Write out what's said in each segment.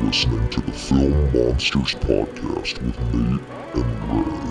listening to the Film Monsters Podcast with Nate and Ray.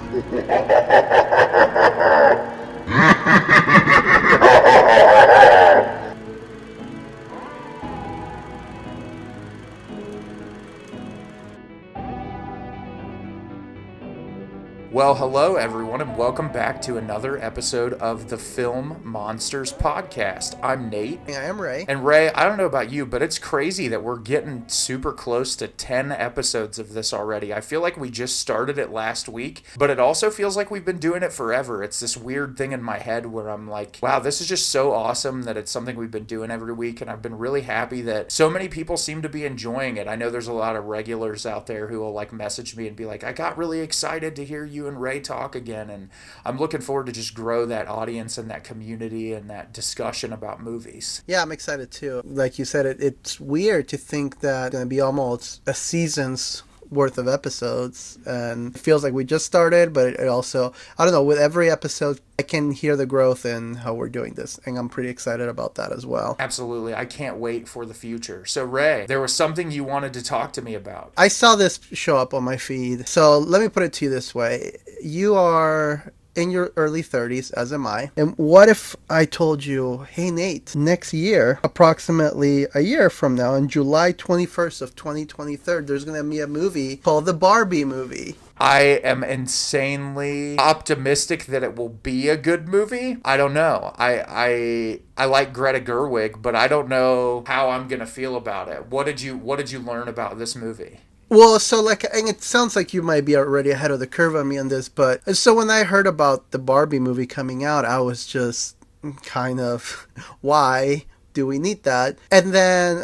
Well, hello everyone, and welcome back to another episode of the Film Monsters Podcast. I'm Nate. I am Ray. And Ray, I don't know about you, but it's crazy that we're getting super close to 10 episodes of this already. I feel like we just started it last week, but it also feels like we've been doing it forever. It's this weird thing in my head where I'm like, wow, this is just so awesome that it's something we've been doing every week, and I've been really happy that so many people seem to be enjoying it. I know there's a lot of regulars out there who will message me and be like, I got really excited to hear you and Ray talk again, and I'm looking forward to just grow that audience and that community and that discussion about movies. Yeah, I'm excited too. Like you said, it's weird to think that it's going to be almost a season's worth of episodes, and it feels like we just started, but it also, I don't know, with every episode I can hear the growth in how we're doing this, and I'm pretty excited about that as well. Absolutely. I can't wait for the future. So Ray, there was something you wanted to talk to me about. I saw this show up on my feed, so let me put it to you this way. You are in your early 30s, as am I. And what if I told you, hey Nate, next year, approximately a year from now, on July 21st of 2023, there's going to be a movie called the Barbie movie. I am insanely optimistic that it will be a good movie. I don't know. I like Greta Gerwig, but I don't know how I'm going to feel about it. What did you learn about this movie? Well, so and it sounds like you might be already ahead of the curve on me on this, but so when I heard about the Barbie movie coming out, I was just kind of, why do we need that? And then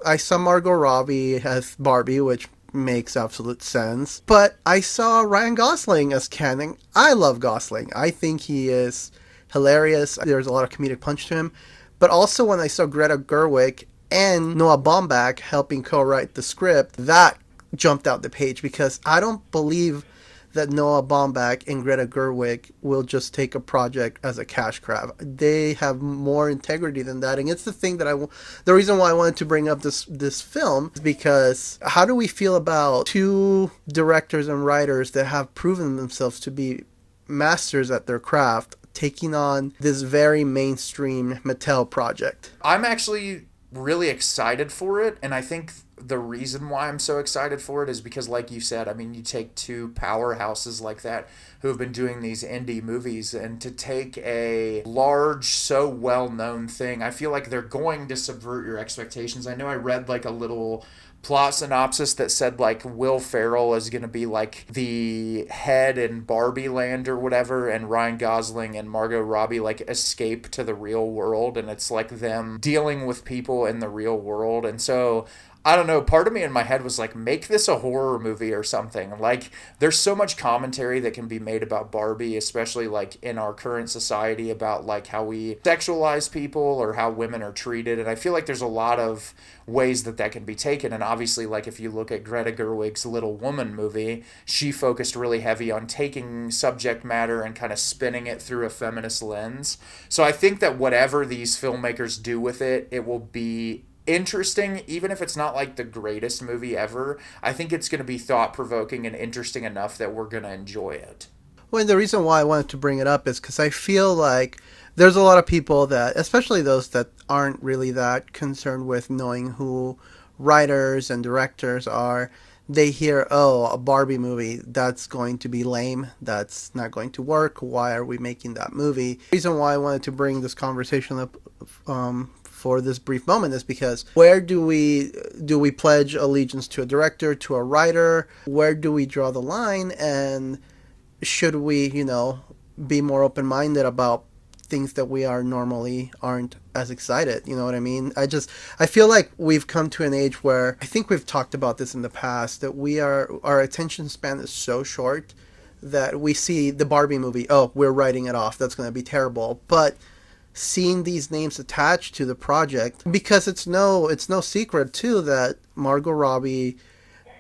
I saw Margot Robbie as Barbie, which makes absolute sense. But I saw Ryan Gosling as Ken, and I love Gosling. I think he is hilarious. There's a lot of comedic punch to him. But also when I saw Greta Gerwig and Noah Baumbach helping co-write the script, that jumped out the page, because I don't believe that Noah Baumbach and Greta Gerwig will just take a project as a cash grab. They have more integrity than that, and it's the thing that the reason why I wanted to bring up this film is because how do we feel about two directors and writers that have proven themselves to be masters at their craft taking on this very mainstream Mattel project? I'm actually really excited for it, and I think the reason why I'm so excited for it is because, like you said, I mean, you take two powerhouses like that who have been doing these indie movies, and to take a large, so well-known thing, I feel like they're going to subvert your expectations. I know I read a little plot synopsis that said Will Ferrell is going to be the head in Barbie Land or whatever, and Ryan Gosling and Margot Robbie escape to the real world, and it's them dealing with people in the real world. And so I don't know, part of me in my head was make this a horror movie or something. There's so much commentary that can be made about Barbie, especially in our current society, about how we sexualize people or how women are treated. And I feel like there's a lot of ways that can be taken. And obviously, if you look at Greta Gerwig's Little Woman movie, she focused really heavy on taking subject matter and kind of spinning it through a feminist lens. So I think that whatever these filmmakers do with it, it will be interesting, even if it's not the greatest movie ever. I think it's going to be thought-provoking and interesting enough that we're going to enjoy it. Well, and the reason why I wanted to bring it up is because I feel like there's a lot of people that, especially those that aren't really that concerned with knowing who writers and directors are, they hear, oh, a Barbie movie, that's going to be lame, that's not going to work, why are we making that movie? The reason why I wanted to bring this conversation up for this brief moment is because where do we pledge allegiance to a director, to a writer? Where do we draw the line? And should we, be more open-minded about things that we aren't as excited? You know what I mean? I feel like we've come to an age where, I think we've talked about this in the past, that our attention span is so short that we see the Barbie movie, oh, we're writing it off, that's going to be terrible. But seeing these names attached to the project, because it's no secret too that Margot Robbie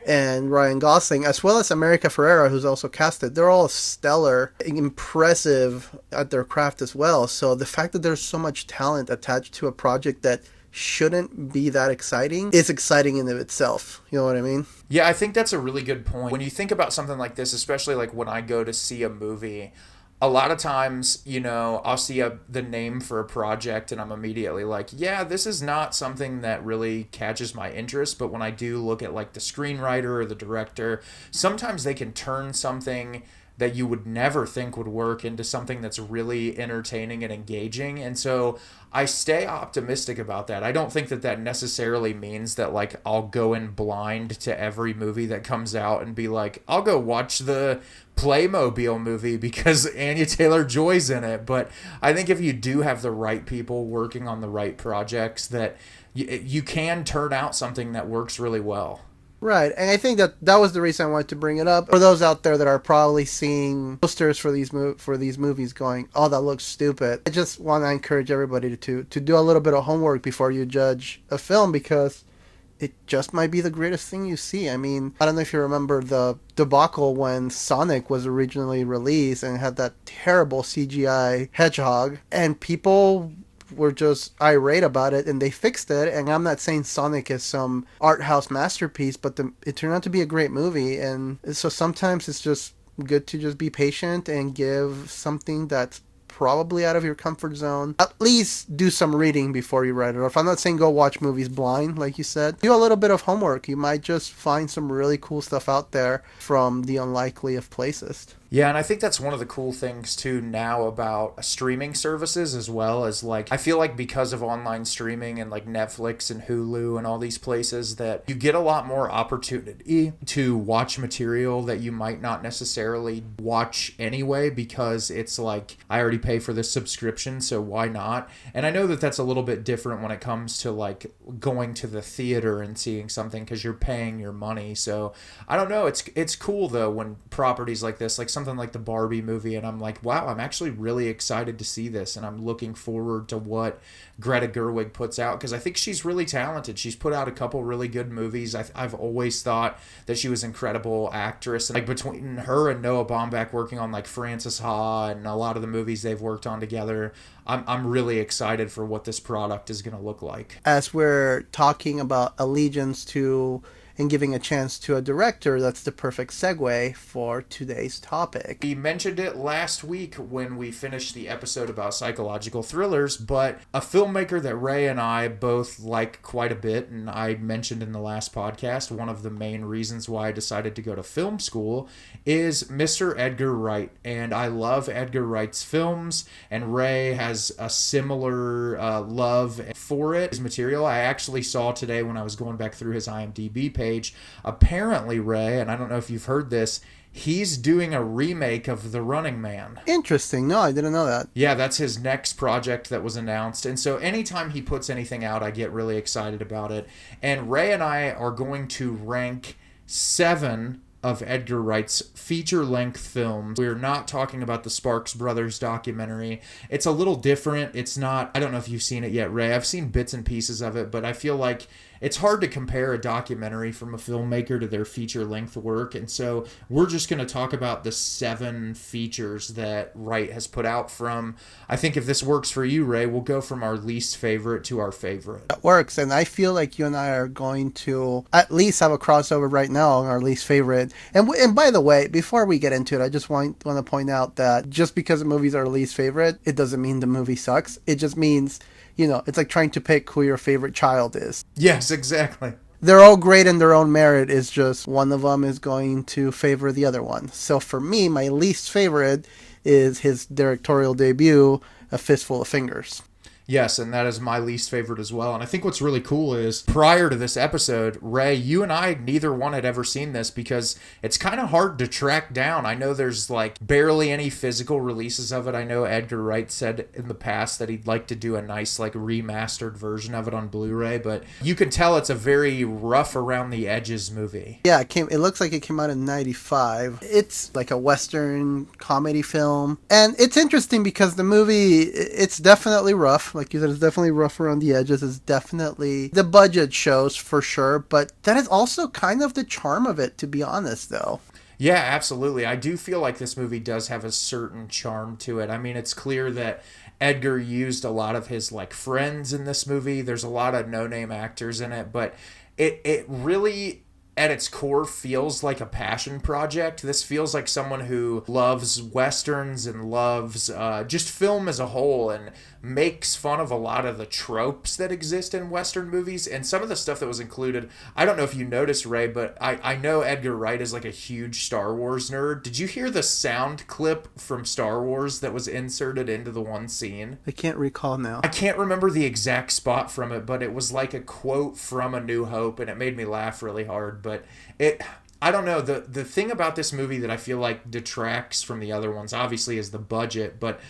and Ryan Gosling, as well as America Ferrera, who's also casted, they're all stellar, impressive at their craft as well. So the fact that there's so much talent attached to a project that shouldn't be that exciting is exciting in of itself. You know what I mean? Yeah, I think that's a really good point. When you think about something like this, especially like when I go to see a movie, a lot of times, I'll see the name for a project and I'm immediately like, yeah, this is not something that really catches my interest. But when I do look at like the screenwriter or the director, sometimes they can turn something that you would never think would work into something that's really entertaining and engaging. And so I stay optimistic about that. I don't think that that necessarily means that like I'll go in blind to every movie that comes out and be like, I'll go watch the Playmobil movie because Anya Taylor-Joy's in it. But I think if you do have the right people working on the right projects, that you can turn out something that works really well. Right, and I think that was the reason I wanted to bring it up. For those out there that are probably seeing posters for these movies going, oh, that looks stupid. I just want to encourage everybody to do a little bit of homework before you judge a film, because it just might be the greatest thing you see. I mean, I don't know if you remember the debacle when Sonic was originally released and had that terrible CGI hedgehog, and people were just irate about it, and they fixed it. And I'm not saying Sonic is some art house masterpiece, but it turned out to be a great movie. And so sometimes it's just good to just be patient and give something that's probably out of your comfort zone. At least do some reading before you write it off. I'm not saying go watch movies blind, like you said. Do a little bit of homework. You might just find some really cool stuff out there from the unlikely of places. Yeah, and I think that's one of the cool things too now about streaming services, as well as like, I feel like because of online streaming and like Netflix and Hulu and all these places, that you get a lot more opportunity to watch material that you might not necessarily watch anyway, because it's like, I already pay for this subscription, so why not? And I know that that's a little bit different when it comes to like going to the theater and seeing something, because you're paying your money. So I don't know, it's cool though when properties like this, like something like the Barbie movie, and I'm like, wow, I'm actually really excited to see this, and I'm looking forward to what Greta Gerwig puts out, because I think she's really talented. She's put out a couple really good movies. I've always thought that she was an incredible actress, and like between her and Noah Baumbach working on like Frances Ha and a lot of the movies they've worked on together, I'm really excited for what this product is going to look like. As we're talking about allegiance to and giving a chance to a director, that's the perfect segue for today's topic. We mentioned it last week when we finished the episode about psychological thrillers, but a filmmaker that Ray and I both like quite a bit, and I mentioned in the last podcast, one of the main reasons why I decided to go to film school, is Mr. Edgar Wright. And I love Edgar Wright's films, and Ray has a similar love for it. His material, I actually saw today when I was going back through his IMDb page, apparently, Ray, and I don't know if you've heard this, he's doing a remake of The Running Man. Interesting. No, I didn't know that. Yeah, that's his next project that was announced. And so anytime he puts anything out, I get really excited about it. And Ray and I are going to rank 7 of Edgar Wright's feature-length films. We're not talking about the Sparks Brothers documentary. It's a little different. It's not, I don't know if you've seen it yet, Ray. I've seen bits and pieces of it, but I feel like it's hard to compare a documentary from a filmmaker to their feature-length work. And so we're just going to talk about the 7 features that Wright has put out from, I think if this works for you, Ray, we'll go from our least favorite to our favorite. That works, and I feel like you and I are going to at least have a crossover right now on our least favorite. And by the way, before we get into it, I just want to point out that just because the movie's our least favorite, it doesn't mean the movie sucks. It just means, it's like trying to pick who your favorite child is. Yes, exactly. They're all great in their own merit. It's just one of them is going to favor the other one. So for me, my least favorite is his directorial debut, A Fistful of Fingers. Yes, and that is my least favorite as well. And I think what's really cool is, prior to this episode, Ray, you and I, neither one had ever seen this because it's kind of hard to track down. I know there's like barely any physical releases of it. I know Edgar Wright said in the past that he'd like to do a nice like remastered version of it on Blu-ray, but you can tell it's a very rough around the edges movie. Yeah, it looks like it came out in 95. It's like a Western comedy film. And it's interesting because the movie, it's definitely rough. Like you said, it's definitely rough around the edges. It's definitely, the budget shows for sure, but that is also kind of the charm of it, to be honest, though. Yeah, absolutely. I do feel like this movie does have a certain charm to it. I mean, it's clear that Edgar used a lot of his like friends in this movie. There's a lot of no-name actors in it, but it really at its core feels like a passion project. This feels like someone who loves westerns and loves just film as a whole, and makes fun of a lot of the tropes that exist in western movies. And some of the stuff that was included, I don't know if you noticed, Ray, but I know Edgar Wright is like a huge Star Wars nerd. Did you hear the sound clip from Star Wars that was inserted into the one scene? I can't recall now. I can't remember the exact spot from it, but it was like a quote from A New Hope, and it made me laugh really hard. But I don't know, the thing about this movie that I feel like detracts from the other ones obviously is the budget, but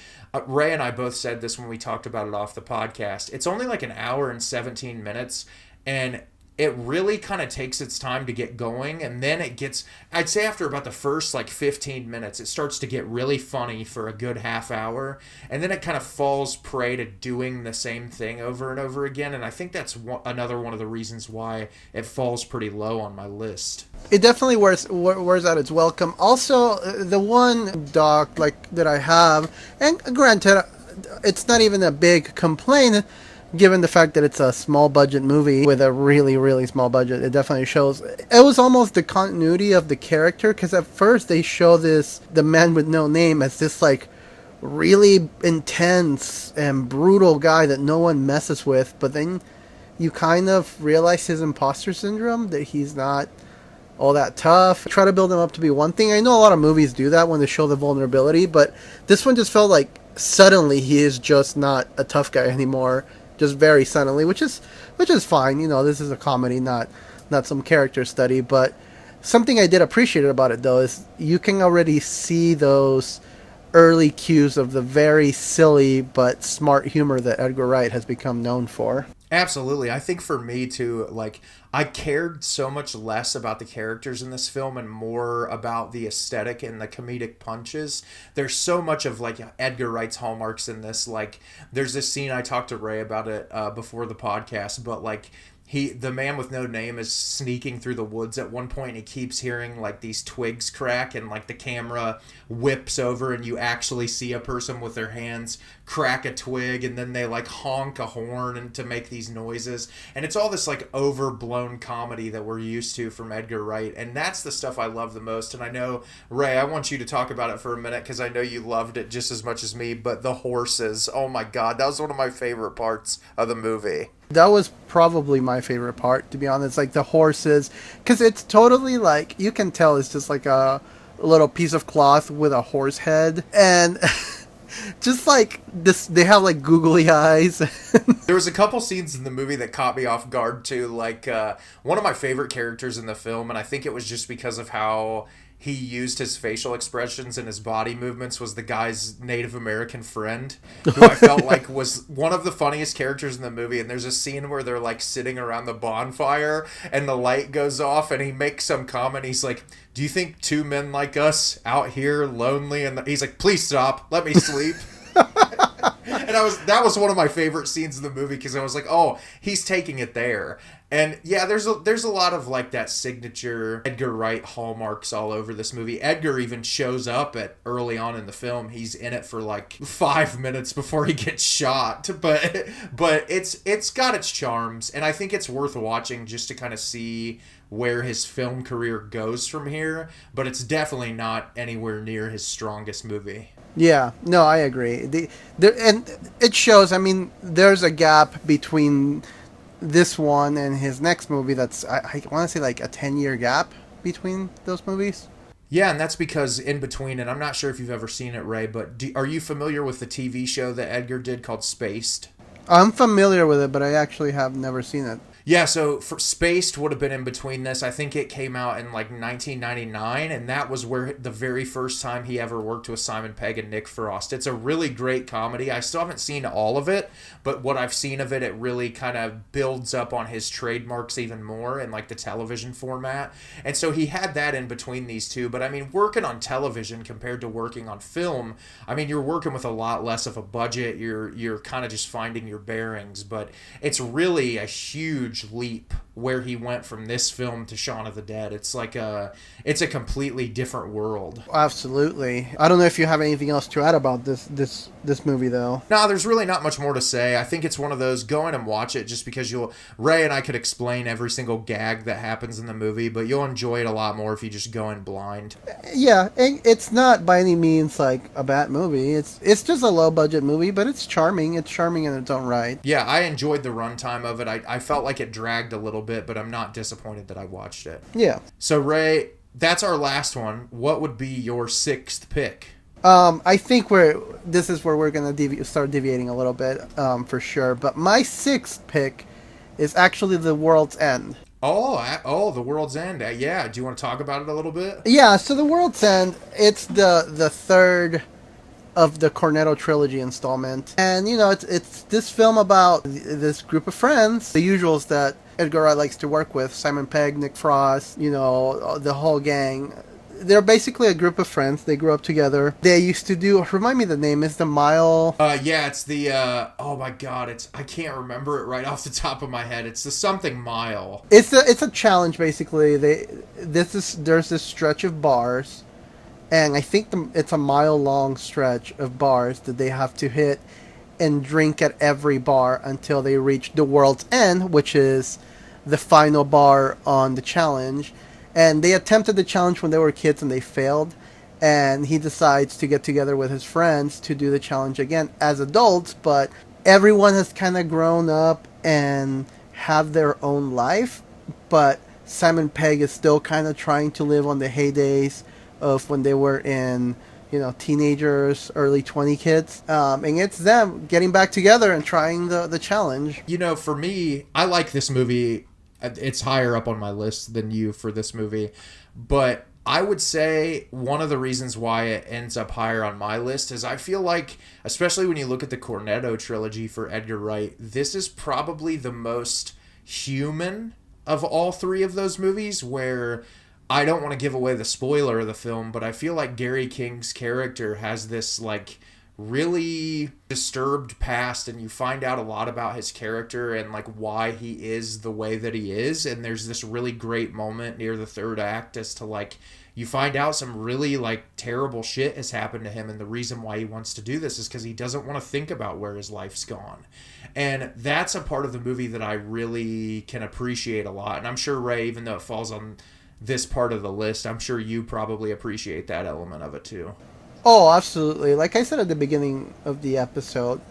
Ray and I both said this when we talked about it off the podcast. It's only like an hour and 17 minutes, and it really kind of takes its time to get going, and then it gets, I'd say after about the first like 15 minutes, it starts to get really funny for a good half hour, and then it kind of falls prey to doing the same thing over and over again, and I think that's another one of the reasons why it falls pretty low on my list. It definitely wears out its welcome. Also, the one doc like that I have, and granted, it's not even a big complaint, given the fact that it's a small budget movie with a really, really small budget. It definitely shows. It was almost the continuity of the character, because at first they show the man with no name as this like really intense and brutal guy that no one messes with, but then you kind of realize his imposter syndrome, that he's not all that tough. Try to build him up to be one thing. I know a lot of movies do that when they show the vulnerability, but this one just felt like suddenly he is just not a tough guy anymore. Just very suddenly, which is fine. You know, this is a comedy, not some character study. But something I did appreciate about it, though, is you can already see those early cues of the very silly but smart humor that Edgar Wright has become known for. Absolutely. I think for me too, like, I cared so much less about the characters in this film and more about the aesthetic and the comedic punches. There's so much of like Edgar Wright's hallmarks in this. Like, there's this scene, I talked to Ray about it before the podcast, but like, the man with no name is sneaking through the woods at one point, and he keeps hearing like these twigs crack, and like the camera whips over and you actually see a person with their hands crack a twig, and then they like honk a horn and to make these noises, and it's all this like overblown comedy that we're used to from Edgar Wright, and that's the stuff I love the most. And I know, Ray, I want you to talk about it for a minute because I know you loved it just as much as me, but the horses, oh my god, that was one of my favorite parts of the movie. That was probably my favorite part, to be honest. Like the horses, because it's totally like, you can tell it's just like a little piece of cloth with a horse head, and just like this, they have like googly eyes. There was a couple scenes in the movie that caught me off guard too. Like one of my favorite characters in the film, and I think it was just because of how he used his facial expressions and his body movements, was the guy's Native American friend, who I felt like was one of the funniest characters in the movie. And there's a scene where they're like sitting around the bonfire and the light goes off, and he makes some comment. He's like, "Do you think two men like us out here lonely?" And he's like, "Please stop, let me sleep." And that was one of my favorite scenes in the movie, because I was like, oh, he's taking it there. And yeah, there's a lot of like that signature Edgar Wright hallmarks all over this movie. Edgar even shows up at early on in the film. He's in it for like 5 minutes before he gets shot. But it's got its charms, and I think it's worth watching just to kind of see where his film career goes from here. But it's definitely not anywhere near his strongest movie. Yeah, no, I agree. And it shows. I mean, there's a gap between this one and his next movie. That's I want to say like a 10-year gap between those movies. Yeah, and that's because in between, and I'm not sure if you've ever seen it, Ray, but are you familiar with the TV show that Edgar did called Spaced? I'm familiar with it, but I actually have never seen it. Yeah, so for Spaced would have been in between this. I think it came out in like 1999, and that was where the very first time he ever worked with Simon Pegg and Nick Frost. It's a really great comedy. I still haven't seen all of it, but what I've seen of it, it really kind of builds up on his trademarks even more in like the television format. And so he had that in between these two. But I mean, working on television compared to working on film, I mean, you're working with a lot less of a budget. You're kind of just finding your bearings, but it's really a huge leap where he went from this film to Shaun of the Dead. It's a completely different world. Absolutely. I don't know if you have anything else to add about this movie, though. No, there's really not much more to say. I think it's one of those, go in and watch it just because Ray and I could explain every single gag that happens in the movie, but you'll enjoy it a lot more if you just go in blind. Yeah, it's not by any means like a bad movie. It's just a low budget movie, but it's charming. It's charming in its own right. Yeah, I enjoyed the runtime of it. I felt like it dragged a little bit, but I'm not disappointed that I watched it. Yeah. So, Ray, that's our last one. What would be your sixth pick? I think this is where we're gonna start deviating a little bit, for sure. But my sixth pick is actually The World's End. Oh, The World's End. Yeah, do you want to talk about it a little bit? Yeah. So The World's End, it's the third of the Cornetto trilogy installment, and it's this film about this group of friends, the usuals that Edgar Wright likes to work with: Simon Pegg, Nick Frost, the whole gang. They're basically a group of friends. They grew up together. They used to do, remind me the name, is the Mile... Yeah, it's the, oh my god, I can't remember it right off the top of my head. It's the something mile. It's a challenge, basically. There's this stretch of bars, and I think it's a mile-long stretch of bars that they have to hit and drink at every bar until they reach the World's End, which is the final bar on the challenge. And they attempted the challenge when they were kids and they failed. And he decides to get together with his friends to do the challenge again as adults. But everyone has kind of grown up and have their own life. But Simon Pegg is still kind of trying to live on the heydays of when they were in, teenagers, early 20 kids. And it's them getting back together and trying the challenge. For me, I like this movie. It's higher up on my list than you for this movie. But I would say one of the reasons why it ends up higher on my list is I feel like, especially when you look at the Cornetto trilogy for Edgar Wright, this is probably the most human of all three of those movies, where I don't want to give away the spoiler of the film, but I feel like Gary King's character has this really disturbed past, and you find out a lot about his character and why he is the way that he is. And there's this really great moment near the third act as to you find out some really terrible shit has happened to him, and the reason why he wants to do this is because he doesn't want to think about where his life's gone. And that's a part of the movie that I really can appreciate a lot. And I'm sure, Ray, even though it falls on this part of the list, I'm sure you probably appreciate that element of it too. Oh, absolutely. Like I said at the beginning of the episode,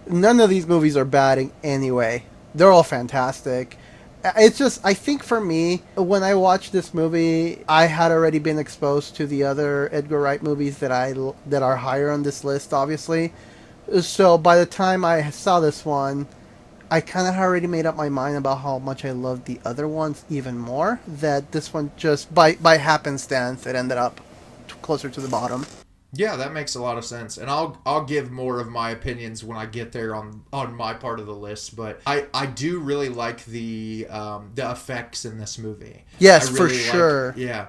none of these movies are bad in any way. They're all fantastic. It's just, I think for me, when I watched this movie, I had already been exposed to the other Edgar Wright movies that are higher on this list, obviously. So by the time I saw this one, I kind of already made up my mind about how much I loved the other ones even more, that this one just, by happenstance, it ended up closer to the bottom. Yeah, that makes a lot of sense, and I'll give more of my opinions when I get there on my part of the list. But I do really like the effects in this movie. Yes, really for sure. Yeah,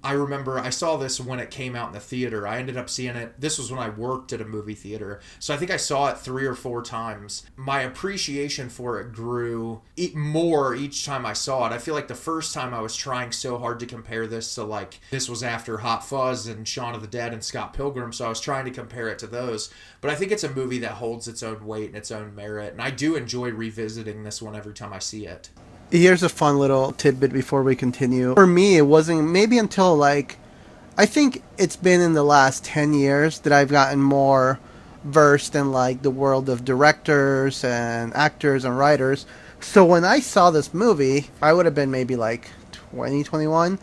I remember I saw this when it came out in the theater. I ended up seeing it. This was when I worked at a movie theater, so I think I saw it 3 or 4 times. My appreciation for it grew more each time I saw it. I feel like the first time I was trying so hard to compare this to this was after Hot Fuzz and Shaun of the Dead and Scott Pilgrim, so I was trying to compare it to those. But I think it's a movie that holds its own weight and its own merit, and I do enjoy revisiting this one every time I see it. Here's a fun little tidbit before we continue. For me, it wasn't maybe until I think it's been in the last 10 years that I've gotten more versed in the world of directors and actors and writers. So when I saw this movie, I would have been maybe 20, 21.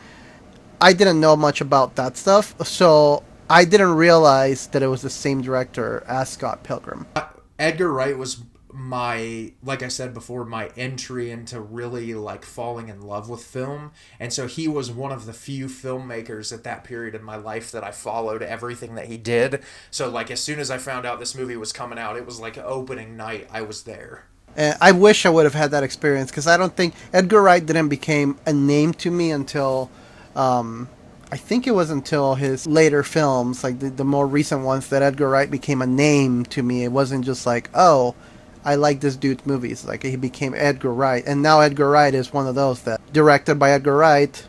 I didn't know much about that stuff, so I didn't realize that it was the same director as Scott Pilgrim. Edgar Wright was like I said before, my entry into really falling in love with film. And so he was one of the few filmmakers at that period in my life that I followed everything that he did. So as soon as I found out this movie was coming out, it was opening night. I was there. And I wish I would have had that experience, because I don't think Edgar Wright didn't become a name to me until I think it was until his later films, the more recent ones, that Edgar Wright became a name to me. It wasn't just I like this dude's movies. Like, he became Edgar Wright, and now Edgar Wright is one of those that, directed by Edgar Wright,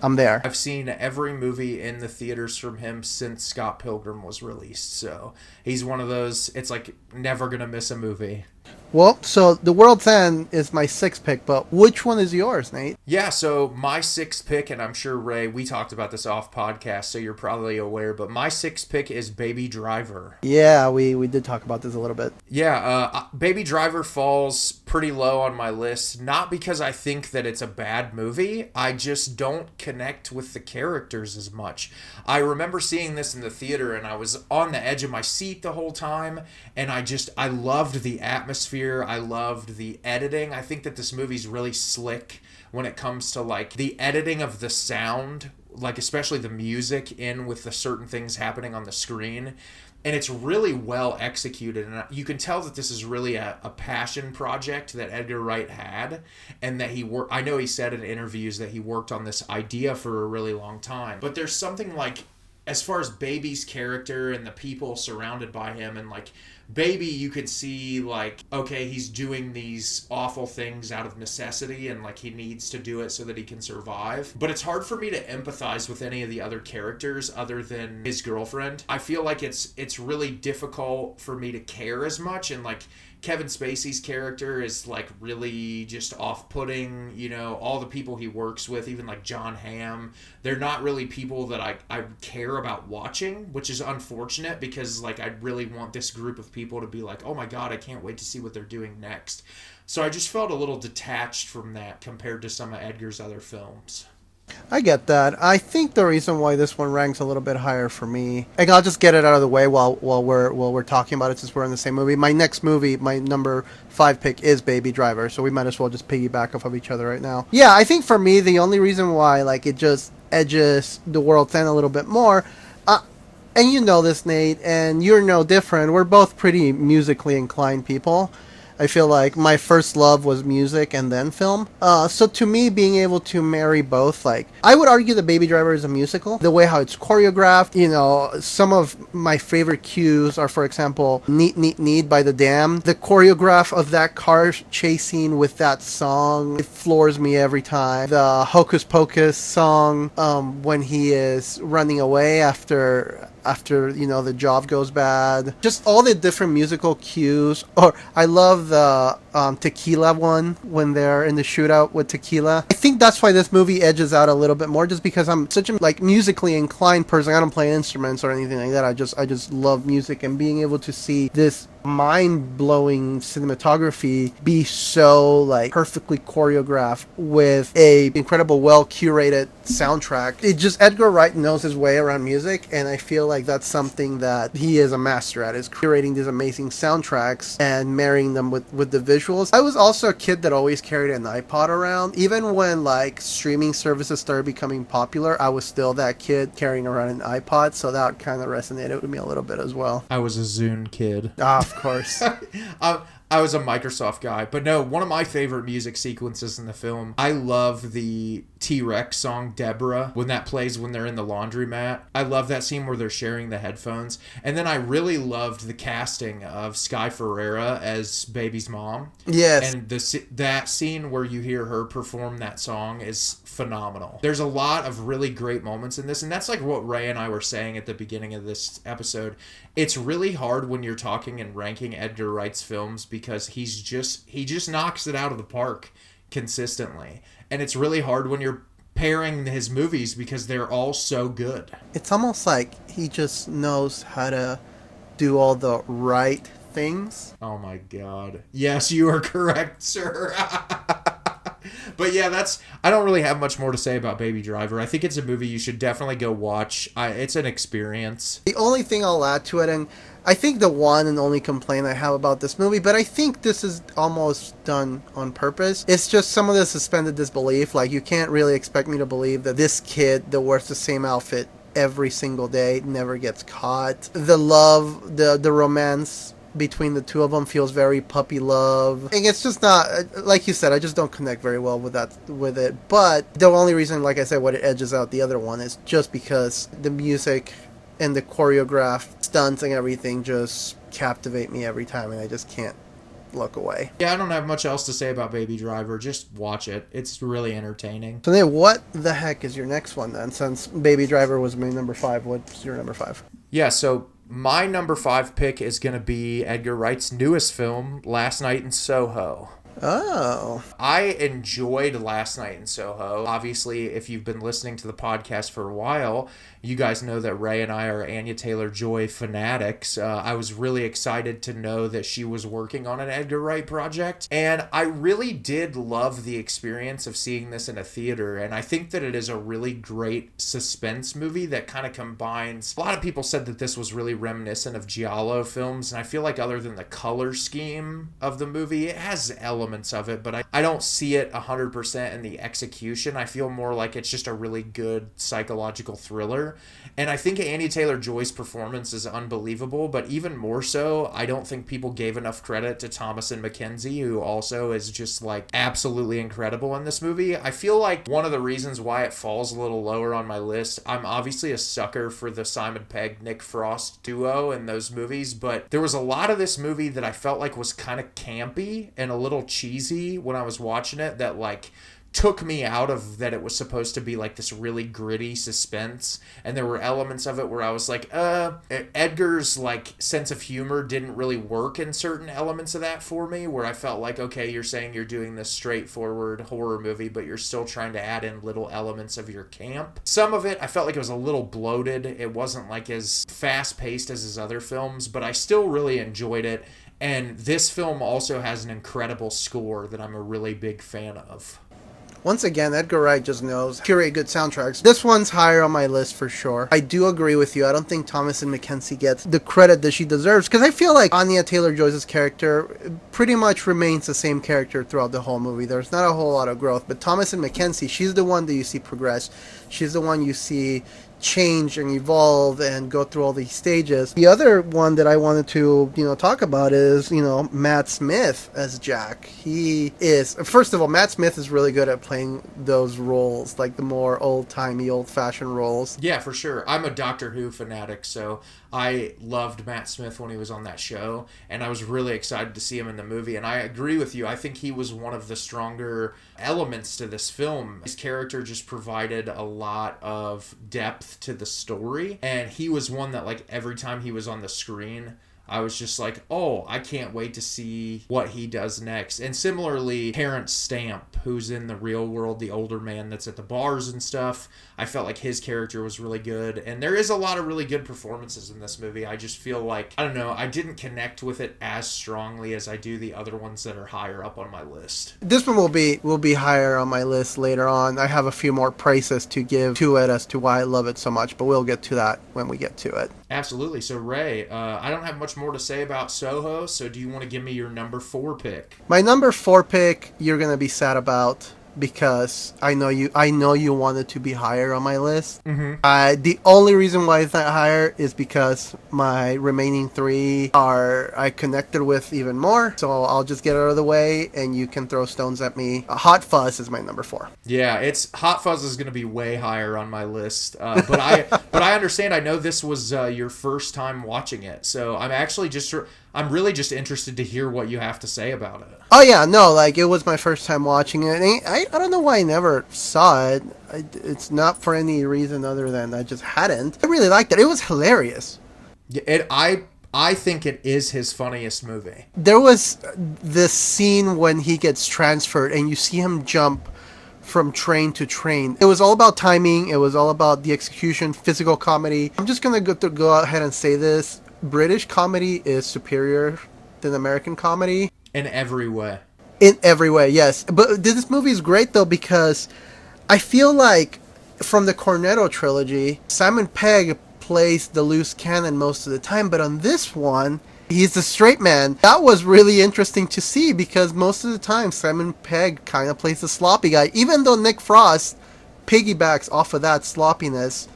I'm there. I've seen every movie in the theaters from him since Scott Pilgrim was released. So he's one of those, it's like never going to miss a movie. Well, so The World's End is my sixth pick, but which one is yours, Nate? Yeah, so my sixth pick, and I'm sure, Ray, we talked about this off podcast, so you're probably aware, but my sixth pick is Baby Driver. Yeah, we did talk about this a little bit. Yeah, Baby Driver falls pretty low on my list, not because I think that it's a bad movie, I just don't connect with the characters as much. I remember seeing this in the theater, and I was on the edge of my seat the whole time, and I loved the atmosphere. I loved the editing. I think that this movie's really slick when it comes to like the editing of the sound, like especially the music in with the certain things happening on the screen. And it's really well executed. And you can tell that this is really a passion project that Edgar Wright had. And that I know he said in interviews that he worked on this idea for a really long time. But there's something like, as far as Baby's character and the people surrounded by him, and like Baby, you could see like, okay, he's doing these awful things out of necessity and like he needs to do it so that he can survive. But it's hard for me to empathize with any of the other characters other than his girlfriend. I feel like it's really difficult for me to care as much, and like Kevin Spacey's character is like really just off-putting, you know, all the people he works with, even like John Hamm, they're not really people that I care about watching, which is unfortunate because like I really want this group of people to be like, oh my god, I can't wait to see what they're doing next. So I just felt a little detached from that compared to some of Edgar's other films. I get that. I think the reason why this one ranks a little bit higher for me, and I'll just get it out of the way while we're talking about it since we're in the same movie. My next movie, my number 5 pick is Baby Driver, so we might as well just piggyback off of each other right now. Yeah, I think for me the only reason why like it just edges The World's End a little bit more, and you know this, Nate, and you're no different. We're both pretty musically inclined people. I feel like my first love was music and then film. So to me, being able to marry both, like, I would argue that Baby Driver is a musical. The way how it's choreographed, you know, some of my favorite cues are, for example, Neat Neat Need by The Damned. The choreograph of that car chase scene with that song, it floors me every time. The Hocus Pocus song, when he is running away after you know the job goes bad, just all the different musical cues. Or I love the Tequila one when they're in the shootout with Tequila. I think that's why this movie edges out a little bit more, just because I'm such a like musically inclined person. I don't play instruments or anything like that. I just love music, and being able to see this mind-blowing cinematography be so like perfectly choreographed with a incredible well curated soundtrack. It just, Edgar Wright knows his way around music, and I feel like that's something that he is a master at, is curating these amazing soundtracks and marrying them with the visuals. I was also a kid that always carried an iPod around. Even when like streaming services started becoming popular, I was still that kid carrying around an iPod, so that kind of resonated with me a little bit as well. I was a Zune kid. Of course. I was a Microsoft guy. But no, one of my favorite music sequences in the film, I love the T-Rex song Deborah, when that plays when they're in the laundromat. I love that scene where they're sharing the headphones. And then I really loved the casting of Sky Ferreira as Baby's mom. Yes. And that scene where you hear her perform that song is phenomenal. There's a lot of really great moments in this, and that's like what Ray and I were saying at the beginning of this episode. It's really hard when you're talking and ranking Edgar Wright's films because he just knocks it out of the park consistently. And it's really hard when you're pairing his movies because they're all so good. It's almost like he just knows how to do all the right things. Oh my god. Yes, you are correct, sir. But yeah, I don't really have much more to say about Baby Driver. I think it's a movie you should definitely go watch. It's an experience. The only thing I'll add to it, and I think the one and only complaint I have about this movie, but I think this is almost done on purpose, it's just some of the suspended disbelief. Like, you can't really expect me to believe that this kid that wears the same outfit every single day never gets caught. The love, the romance between the two of them feels very puppy love, and it's just not, like you said, I just don't connect very well with it. But the only reason, like I said, what it edges out the other one is just because the music and the choreographed stunts and everything just captivate me every time, and I just can't look away. Yeah, I don't have much else to say about Baby Driver. Just watch it. It's really entertaining. So then what the heck is your next one then? Since Baby Driver was my number 5, what's your number 5? Yeah, so my number 5 pick is going to be Edgar Wright's newest film, Last Night in Soho. Oh. I enjoyed Last Night in Soho. Obviously, if you've been listening to the podcast for a while, you guys know that Ray and I are Anya Taylor-Joy fanatics. I was really excited to know that she was working on an Edgar Wright project, and I really did love the experience of seeing this in a theater, and I think that it is a really great suspense movie that kind of combines... A lot of people said that this was really reminiscent of Giallo films, and I feel like other than the color scheme of the movie, it has elements of it, but I don't see it 100% in the execution. I feel more like it's just a really good psychological thriller. And I think Anya Taylor-Joy's performance is unbelievable, but even more so, I don't think people gave enough credit to Thomasin McKenzie, who also is just like absolutely incredible in this movie. I feel like one of the reasons why it falls a little lower on my list, I'm obviously a sucker for the Simon Pegg, Nick Frost duo in those movies, but there was a lot of this movie that I felt like was kind of campy and a little cheesy when I was watching it, that like took me out of that it was supposed to be like this really gritty suspense, and there were elements of it where I was like, Edgar's like sense of humor didn't really work in certain elements of that for me, where I felt like, okay, you're saying you're doing this straightforward horror movie, but you're still trying to add in little elements of your camp. Some of it, I felt like it was a little bloated. It wasn't like as fast-paced as his other films, but I still really enjoyed it. And this film also has an incredible score that I'm a really big fan of. Once again, Edgar Wright just knows to curate good soundtracks. This one's higher on my list for sure. I do agree with you. I don't think Thomasin McKenzie gets the credit that she deserves, because I feel like Anya Taylor-Joy's character pretty much remains the same character throughout the whole movie. There's not a whole lot of growth, but Thomasin McKenzie, she's the one that you see progress. She's the one you see change and evolve and go through all these stages. The other one that I wanted to, talk about is, Matt Smith as Jack. He is, first of all, Matt Smith is really good at playing those roles, like the more old-timey, old-fashioned roles. Yeah, for sure. I'm a Doctor Who fanatic, so I loved Matt Smith when he was on that show, and I was really excited to see him in the movie, and I agree with you. I think he was one of the stronger elements to this film. His character just provided a lot of depth to the story, and he was one that, like, every time he was on the screen, I was just like, oh, I can't wait to see what he does next. And similarly, Terrence Stamp, who's in the real world, the older man that's at the bars and stuff, I felt like his character was really good. And there is a lot of really good performances in this movie. I just feel like, I don't know, I didn't connect with it as strongly as I do the other ones that are higher up on my list. This one will be higher on my list later on. I have a few more praises to give to it as to why I love it so much, but we'll get to that when we get to it. Absolutely. So, Ray, I don't have much more to say about Soho, so do you want to give me your number 4 pick? My number 4 pick, you're going to be sad about, because I know you wanted to be higher on my list. Mm-hmm. The only reason why it's not higher is because my remaining 3 are I connected with even more, so I'll just get it out of the way and you can throw stones at me. Hot Fuzz is my number 4. Yeah, it's Hot Fuzz is going to be way higher on my list, but I understand. I know this was your first time watching it, so I'm really just interested to hear what you have to say about it. Oh yeah, no, like it was my first time watching it. And I don't know why I never saw it. It's not for any reason other than I just hadn't. I really liked it. It was hilarious. Yeah, I think it is his funniest movie. There was this scene when he gets transferred and you see him jump from train to train. It was all about timing. It was all about the execution, physical comedy. I'm just going to go ahead and say this. British comedy is superior than American comedy. In every way. In every way, yes. But this movie is great, though, because I feel like from the Cornetto trilogy, Simon Pegg plays the loose cannon most of the time, but on this one, he's the straight man. That was really interesting to see, because most of the time, Simon Pegg kind of plays the sloppy guy, even though Nick Frost piggybacks off of that sloppiness.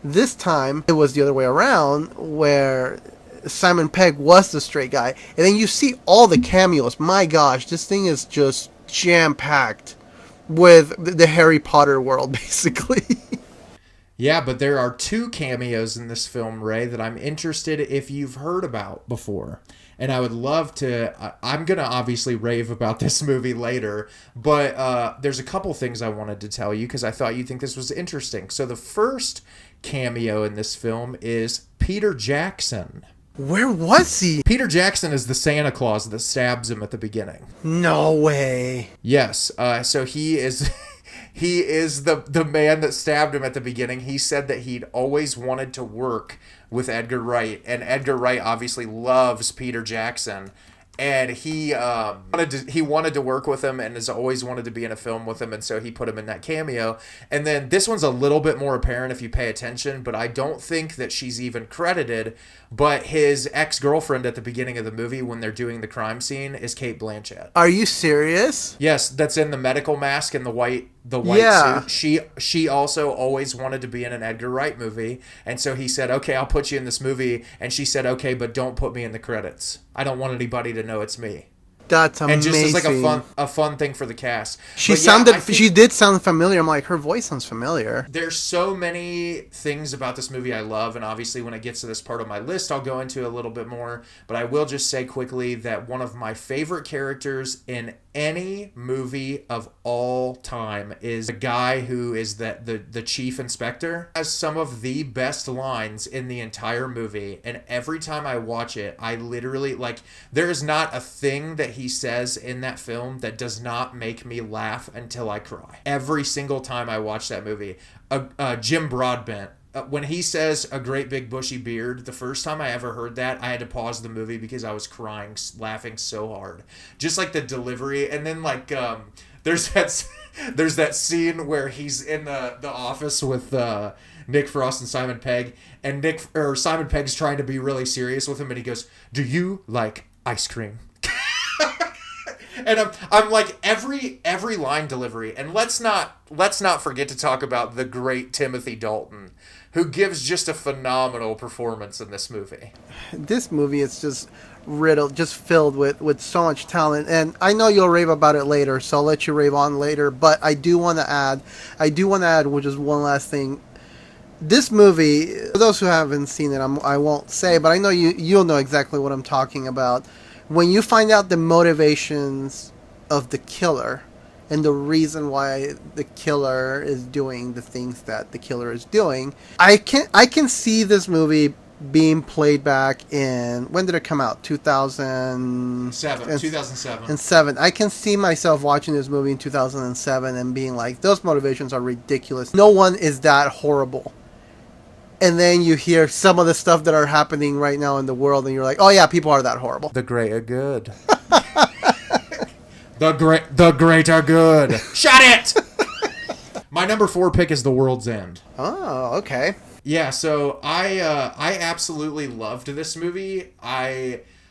This time, it was the other way around, where Simon Pegg was the straight guy. And then you see all the cameos. My gosh, this thing is just jam-packed with the Harry Potter world, basically. Yeah, but there are 2 cameos in this film, Ray, that I'm interested if you've heard about before. and I would love to. I'm gonna obviously rave about this movie later, but there's a couple things I wanted to tell you because I thought you'd think this was interesting. So the first cameo in this film is Peter Jackson. Where was he? Peter Jackson is the Santa Claus that stabs him at the beginning. No way. Yes. So he is he is the man that stabbed him at the beginning. He said that he'd always wanted to work with Edgar Wright, and Edgar Wright obviously loves Peter Jackson. And he wanted to work with him and has always wanted to be in a film with him, and so he put him in that cameo. And then this one's a little bit more apparent if you pay attention, but I don't think that she's even credited. But his ex-girlfriend at the beginning of the movie when they're doing the crime scene is Cate Blanchett. Are you serious? Yes, that's in the medical mask and the white Yeah. suit. She also always wanted to be in an Edgar Wright movie, and so he said, "Okay, I'll put you in this movie." And she said, "Okay, but don't put me in the credits. I don't want anybody to know it's me." That's amazing. And just as like a fun thing for the cast. She But she did sound familiar. I'm like, her voice sounds familiar. There's so many things about this movie I love, and obviously when it gets to this part of my list, I'll go into a little bit more. But I will just say quickly that one of my favorite characters in any movie of all time is the guy who is the chief inspector. Has some of the best lines in the entire movie, and every time I watch it, I literally, like, there is not a thing that he says in that film that does not make me laugh until I cry. Every single time I watch that movie. Jim Broadbent, when he says "a great big bushy beard," the first time I ever heard that, I had to pause the movie because I was crying, laughing so hard. Just like the delivery, and then like there's that scene where he's in the office with Nick Frost and Simon Pegg, and Simon Pegg's trying to be really serious with him, and he goes, "Do you like ice cream?" And I'm like, every line delivery. And let's not forget to talk about the great Timothy Dalton, who gives just a phenomenal performance in this movie. This movie is just riddled, just filled with so much talent. And I know you'll rave about it later, so I'll let you rave on later. But I do want to add, which is one last thing. This movie, for those who haven't seen it, I won't say, but I know you'll know exactly what I'm talking about. When you find out the motivations of the killer and the reason why the killer is doing the things that the killer is doing, I can see this movie being played back in, when did it come out? 2007. 2007. I can see myself watching this movie in 2007 and being like, those motivations are ridiculous. No one is that horrible. And then you hear some of the stuff that are happening right now in the world, and you're like, oh yeah, people are that horrible. The great are good. The great are good. Shut it! My number 4 pick is The World's End. Oh, okay. Yeah, so I absolutely loved this movie.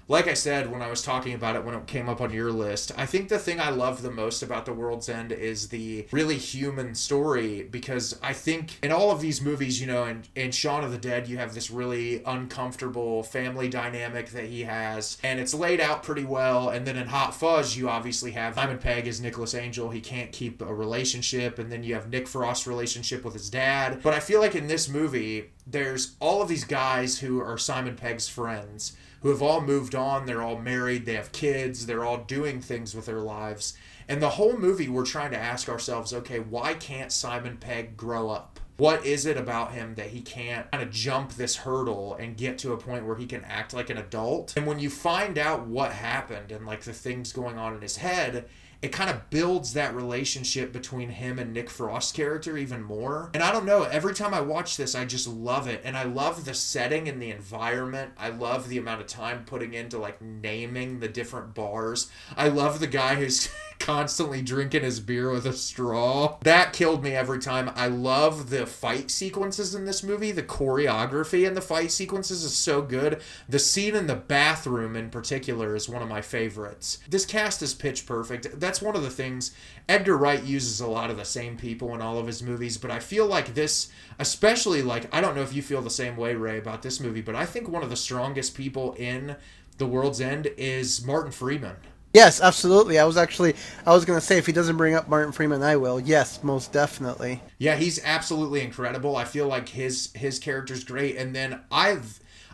Like I said when I was talking about it when it came up on your list, I think the thing I love the most about The World's End is the really human story, because I think in all of these movies, you know, in Shaun of the Dead, you have this really uncomfortable family dynamic that he has, and it's laid out pretty well. And then in Hot Fuzz, you obviously have Simon Pegg as Nicholas Angel. He can't keep a relationship, and then you have Nick Frost's relationship with his dad. But I feel like in this movie, there's all of these guys who are Simon Pegg's friends, who have all moved on, they're all married, they have kids, they're all doing things with their lives. And the whole movie, we're trying to ask ourselves, okay, why can't Simon Pegg grow up? What is it about him that he can't kind of jump this hurdle and get to a point where he can act like an adult? And when you find out what happened and like the things going on in his head, it kind of builds that relationship between him and Nick Frost's character even more. And I don't know, every time I watch this, I just love it. And I love the setting and the environment. I love the amount of time putting into like naming the different bars. I love the guy who's constantly drinking his beer with a straw. That killed me every time. I love the fight sequences in this movie. The choreography in the fight sequences is so good. The scene in the bathroom in particular is one of my favorites. This cast is pitch perfect. That's one of the things. Edgar Wright uses a lot of the same people in all of his movies, but I feel like this, especially, like, I don't know if you feel the same way, Ray, about this movie, but I think one of the strongest people in The World's End is Martin Freeman. Yes, absolutely. I was going to say, if he doesn't bring up Martin Freeman, I will. Yes, most definitely. Yeah, he's absolutely incredible. I feel like his character's great. And then I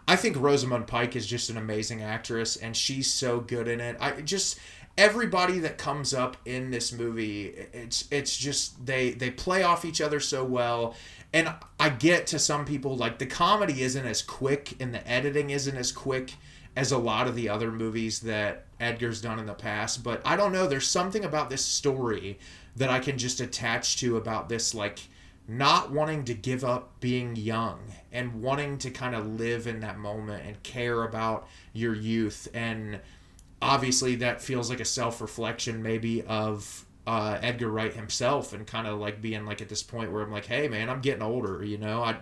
I think Rosamund Pike is just an amazing actress, and she's so good in it. Everybody that comes up in this movie, it's just they play off each other so well. And I get to some people, like, the comedy isn't as quick and the editing isn't as quick as a lot of the other movies that Edgar's done in the past, but I don't know, there's something about this story that I can just attach to, about this, like, not wanting to give up being young and wanting to kind of live in that moment and care about your youth. And obviously that feels like a self-reflection maybe of Edgar Wright himself, and kind of like being like at this point where I'm like, hey man, I'm getting older,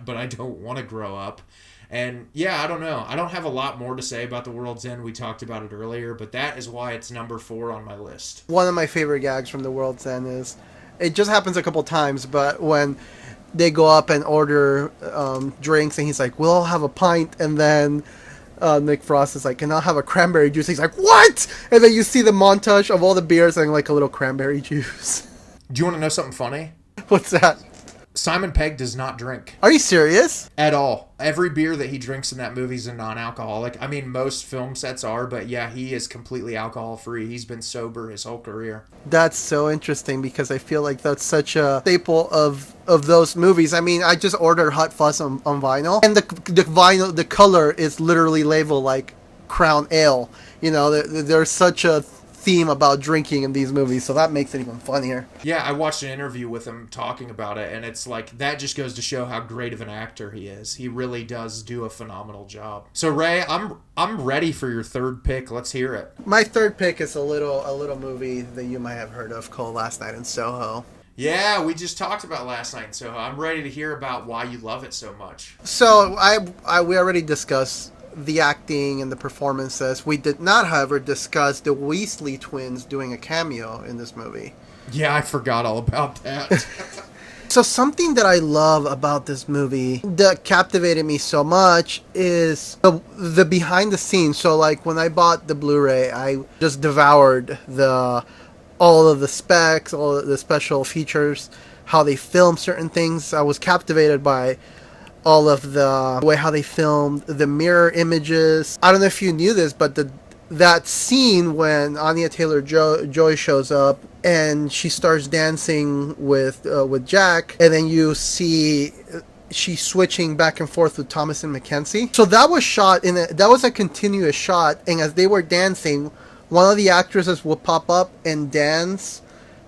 but I don't want to grow up. And yeah, I don't know. I don't have a lot more to say about The World's End. We talked about it earlier, but that is why it's number 4 on my list. One of my favorite gags from The World's End is, it just happens a couple times, but when they go up and order drinks, and he's like, we'll all have a pint, and then Nick Frost is like, and I'll have a cranberry juice. He's like, what? And then you see the montage of all the beers and like a little cranberry juice. Do you want to know something funny? What's that? Simon Pegg does not drink. Are you serious? At all. Every beer that he drinks in that movie is a non-alcoholic. I mean, most film sets are, but yeah, he is completely alcohol-free. He's been sober his whole career. That's so interesting, because I feel like that's such a staple of those movies. I mean, I just ordered Hot Fuzz on vinyl, and the vinyl, the color is literally labeled like Crown Ale. There's such a theme about drinking in these movies, so that makes it even funnier. Yeah, I watched an interview with him talking about it, and it's like, that just goes to show how great of an actor he is. He really does do a phenomenal job. So Ray, I'm ready for your third pick. Let's hear it. My third pick is a little movie that you might have heard of, called Last Night in Soho. Yeah, we just talked about Last Night in Soho. I'm ready to hear about why you love it so much. So we already discussed the acting and the performances. We did not, however, discuss the Weasley twins doing a cameo in this movie. Yeah, I forgot all about that. So something that I love about this movie that captivated me so much is the behind the scenes. So like when I bought the Blu-ray, I just devoured all of the specs, all of the special features, how they film certain things. I was captivated by all of the way how they filmed the mirror images. I don't know if you knew this, but that scene when Anya Taylor-Joy shows up and she starts dancing with Jack, and then you see she's switching back and forth with Thomas and Mackenzie. So that was shot that was a continuous shot, and as they were dancing, one of the actresses would pop up and dance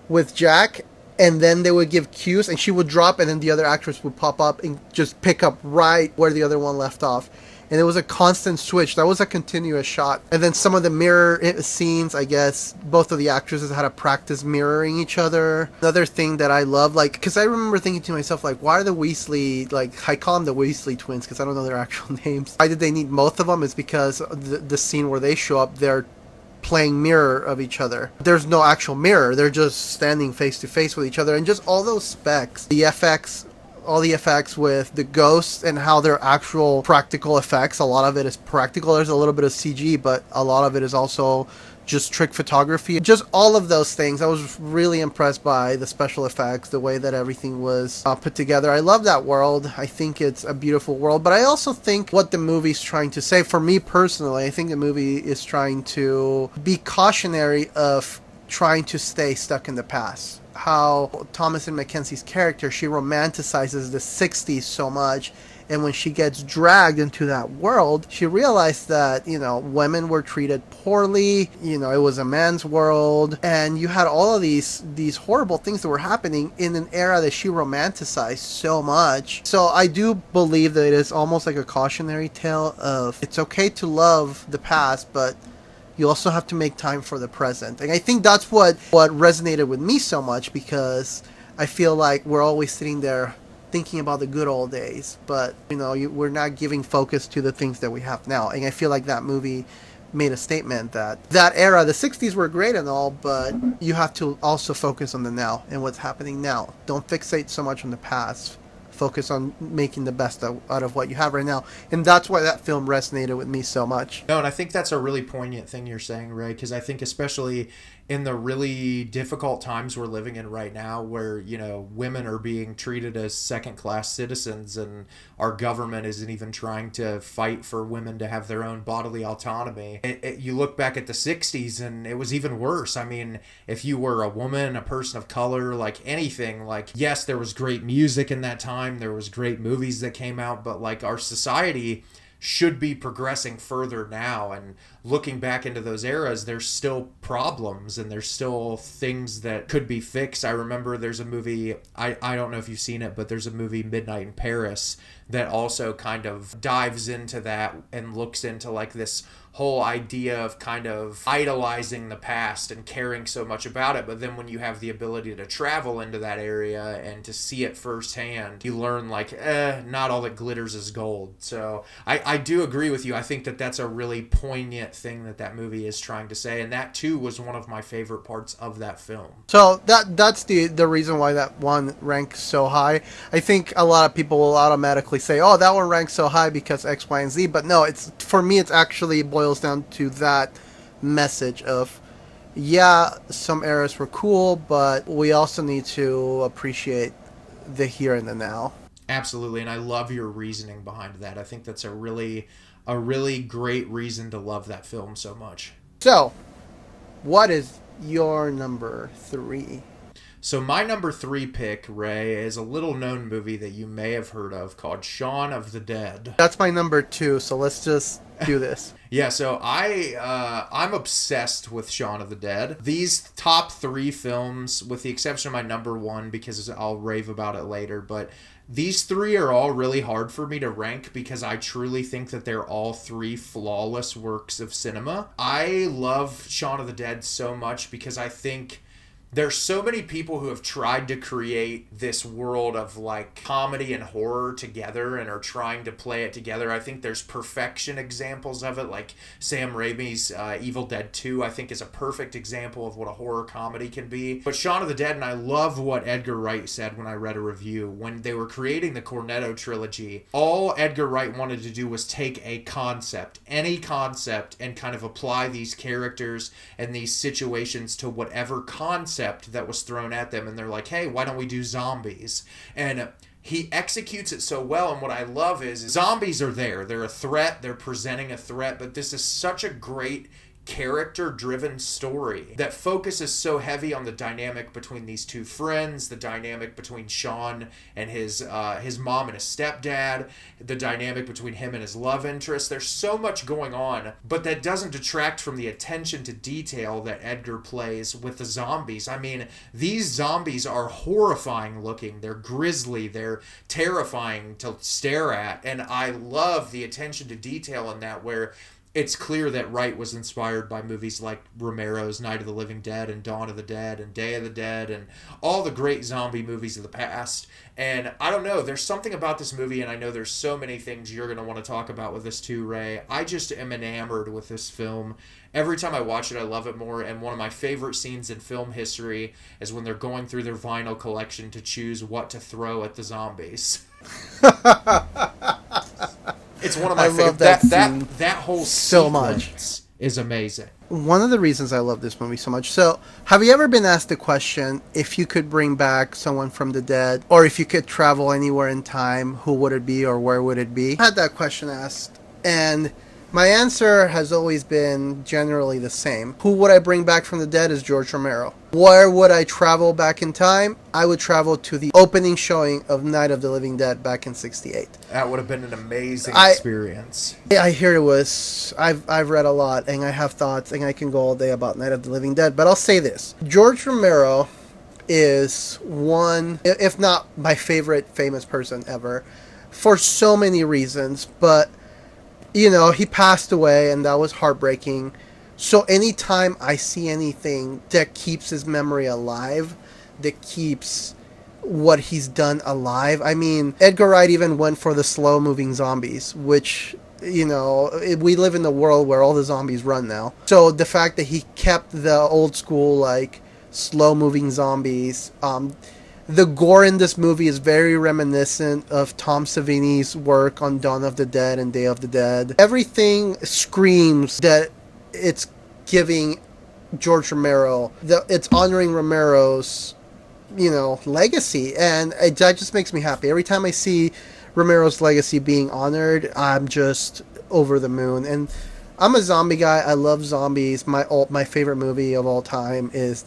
with Jack, and then they would give cues, and she would drop, and then the other actress would pop up and just pick up right where the other one left off. And it was a constant switch. That was a continuous shot. And then some of the mirror scenes, I guess, both of the actresses had to practice mirroring each other. Another thing that I love, like, because I remember thinking to myself, like, why are the Weasley, like, I call them the Weasley twins because I don't know their actual names. Why did they need both of them? It's because the scene where they show up, they're playing mirror of each other. There's no actual mirror. They're just standing face to face with each other. And just all those specs, all the effects with the ghosts and how they're actual practical effects. A lot of it is practical. There's a little bit of CG, but a lot of it is also just trick photography. Just all of those things. I was really impressed by the special effects, the way that everything was put together. I love that world. I think it's a beautiful world, but I also think what the movie's trying to say, for me personally, I think the movie is trying to be cautionary of trying to stay stuck in the past. How Thomas and Mackenzie's character, she romanticizes the 60s so much, and when she gets dragged into that world, she realized that, women were treated poorly, it was a man's world, and you had all of these horrible things that were happening in an era that she romanticized so much. So I do believe that it is almost like a cautionary tale of, it's okay to love the past, but you also have to make time for the present. And I think that's what resonated with me so much, because I feel like we're always sitting there thinking about the good old days, but we're not giving focus to the things that we have now. And I feel like that movie made a statement that era, the 60s were great and all, but you have to also focus on the now and what's happening now. Don't fixate so much on the past. Focus on making the best out of what you have right now. And that's why that film resonated with me so much. No, and I think that's a really poignant thing you're saying, Ray, because I think especially in the really difficult times we're living in right now, where, women are being treated as second class citizens, and our government isn't even trying to fight for women to have their own bodily autonomy. You look back at the 60s and it was even worse. I mean, if you were a woman, a person of color, like anything, like, yes, there was great music in that time, there was great movies that came out, but like our society should be progressing further now. And looking back into those eras, there's still problems and there's still things that could be fixed. I remember there's a movie, I don't know if you've seen it, but there's a movie, Midnight in Paris, that also kind of dives into that and looks into like this whole idea of kind of idolizing the past and caring so much about it. But then when you have the ability to travel into that area and to see it firsthand, you learn like, not all that glitters is gold. So I do agree with you. I think that that's a really poignant thing that movie is trying to say. And that too was one of my favorite parts of that film. So that's the reason why that one ranks so high. I think a lot of people will automatically say, oh, that one ranks so high because X, Y, and Z. But no, for me, it's actually boils down to that message of, yeah, some eras were cool, but we also need to appreciate the here and the now. Absolutely, and I love your reasoning behind that. I think that's a really great reason to love that film so much. So, what is your number 3? So my number 3 pick, Ray, is a little-known movie that you may have heard of called Shaun of the Dead. That's my number 2, so let's just do this. Yeah, so I'm obsessed with Shaun of the Dead. These top 3 films, with the exception of my number 1, because I'll rave about it later, but these 3 are all really hard for me to rank because I truly think that they're all 3 flawless works of cinema. I love Shaun of the Dead so much because I think there's so many people who have tried to create this world of like comedy and horror together and are trying to play it together. I think there's perfection examples of it, like Sam Raimi's Evil Dead 2, I think is a perfect example of what a horror comedy can be. But Shaun of the Dead, and I love what Edgar Wright said when I read a review, when they were creating the Cornetto trilogy, all Edgar Wright wanted to do was take a concept, any concept, and kind of apply these characters and these situations to whatever concept that was thrown at them. And they're like, hey, why don't we do zombies? And he executes it so well. And what I love is zombies are there. They're a threat. They're presenting a threat. But this is such a great character-driven story that focuses so heavy on the dynamic between these 2 friends, the dynamic between Sean and his mom and his stepdad, the dynamic between him and his love interest. There's so much going on, but that doesn't detract from the attention to detail that Edgar plays with the zombies. I mean, these zombies are horrifying looking. They're grisly. They're terrifying to stare at, and I love the attention to detail in that, where it's clear that Wright was inspired by movies like Romero's Night of the Living Dead and Dawn of the Dead and Day of the Dead and all the great zombie movies of the past. And I don't know, there's something about this movie, and I know there's so many things you're going to want to talk about with this too, Ray. I just am enamored with this film. Every time I watch it, I love it more. And one of my favorite scenes in film history is when they're going through their vinyl collection to choose what to throw at the zombies. It's one of my favorites. That whole so much is amazing. One of the reasons I love this movie so much. So, have you ever been asked the question, if you could bring back someone from the dead, or if you could travel anywhere in time, who would it be or where would it be? I had that question asked, and my answer has always been generally the same. Who would I bring back from the dead is George Romero. Where would I travel back in time? I would travel to the opening showing of Night of the Living Dead back in '68. That would have been an amazing experience. I hear it was. I've read a lot, and I have thoughts, and I can go all day about Night of the Living Dead. But I'll say this: George Romero is one, if not my favorite famous person ever, for so many reasons. But you know, he passed away, and that was heartbreaking. So anytime I see anything that keeps his memory alive, that keeps what he's done alive. I mean, Edgar Wright even went for the slow-moving zombies, which, you know, we live in the world where all the zombies run now. So the fact that he kept the old school, like, slow-moving zombies, the gore in this movie is very reminiscent of Tom Savini's work on Dawn of the Dead and Day of the Dead. Everything screams that it's giving George Romero. It's honoring Romero's, legacy, and that just makes me happy. Every time I see Romero's legacy being honored, I'm just over the moon. And I'm a zombie guy. I love zombies. My favorite movie of all time is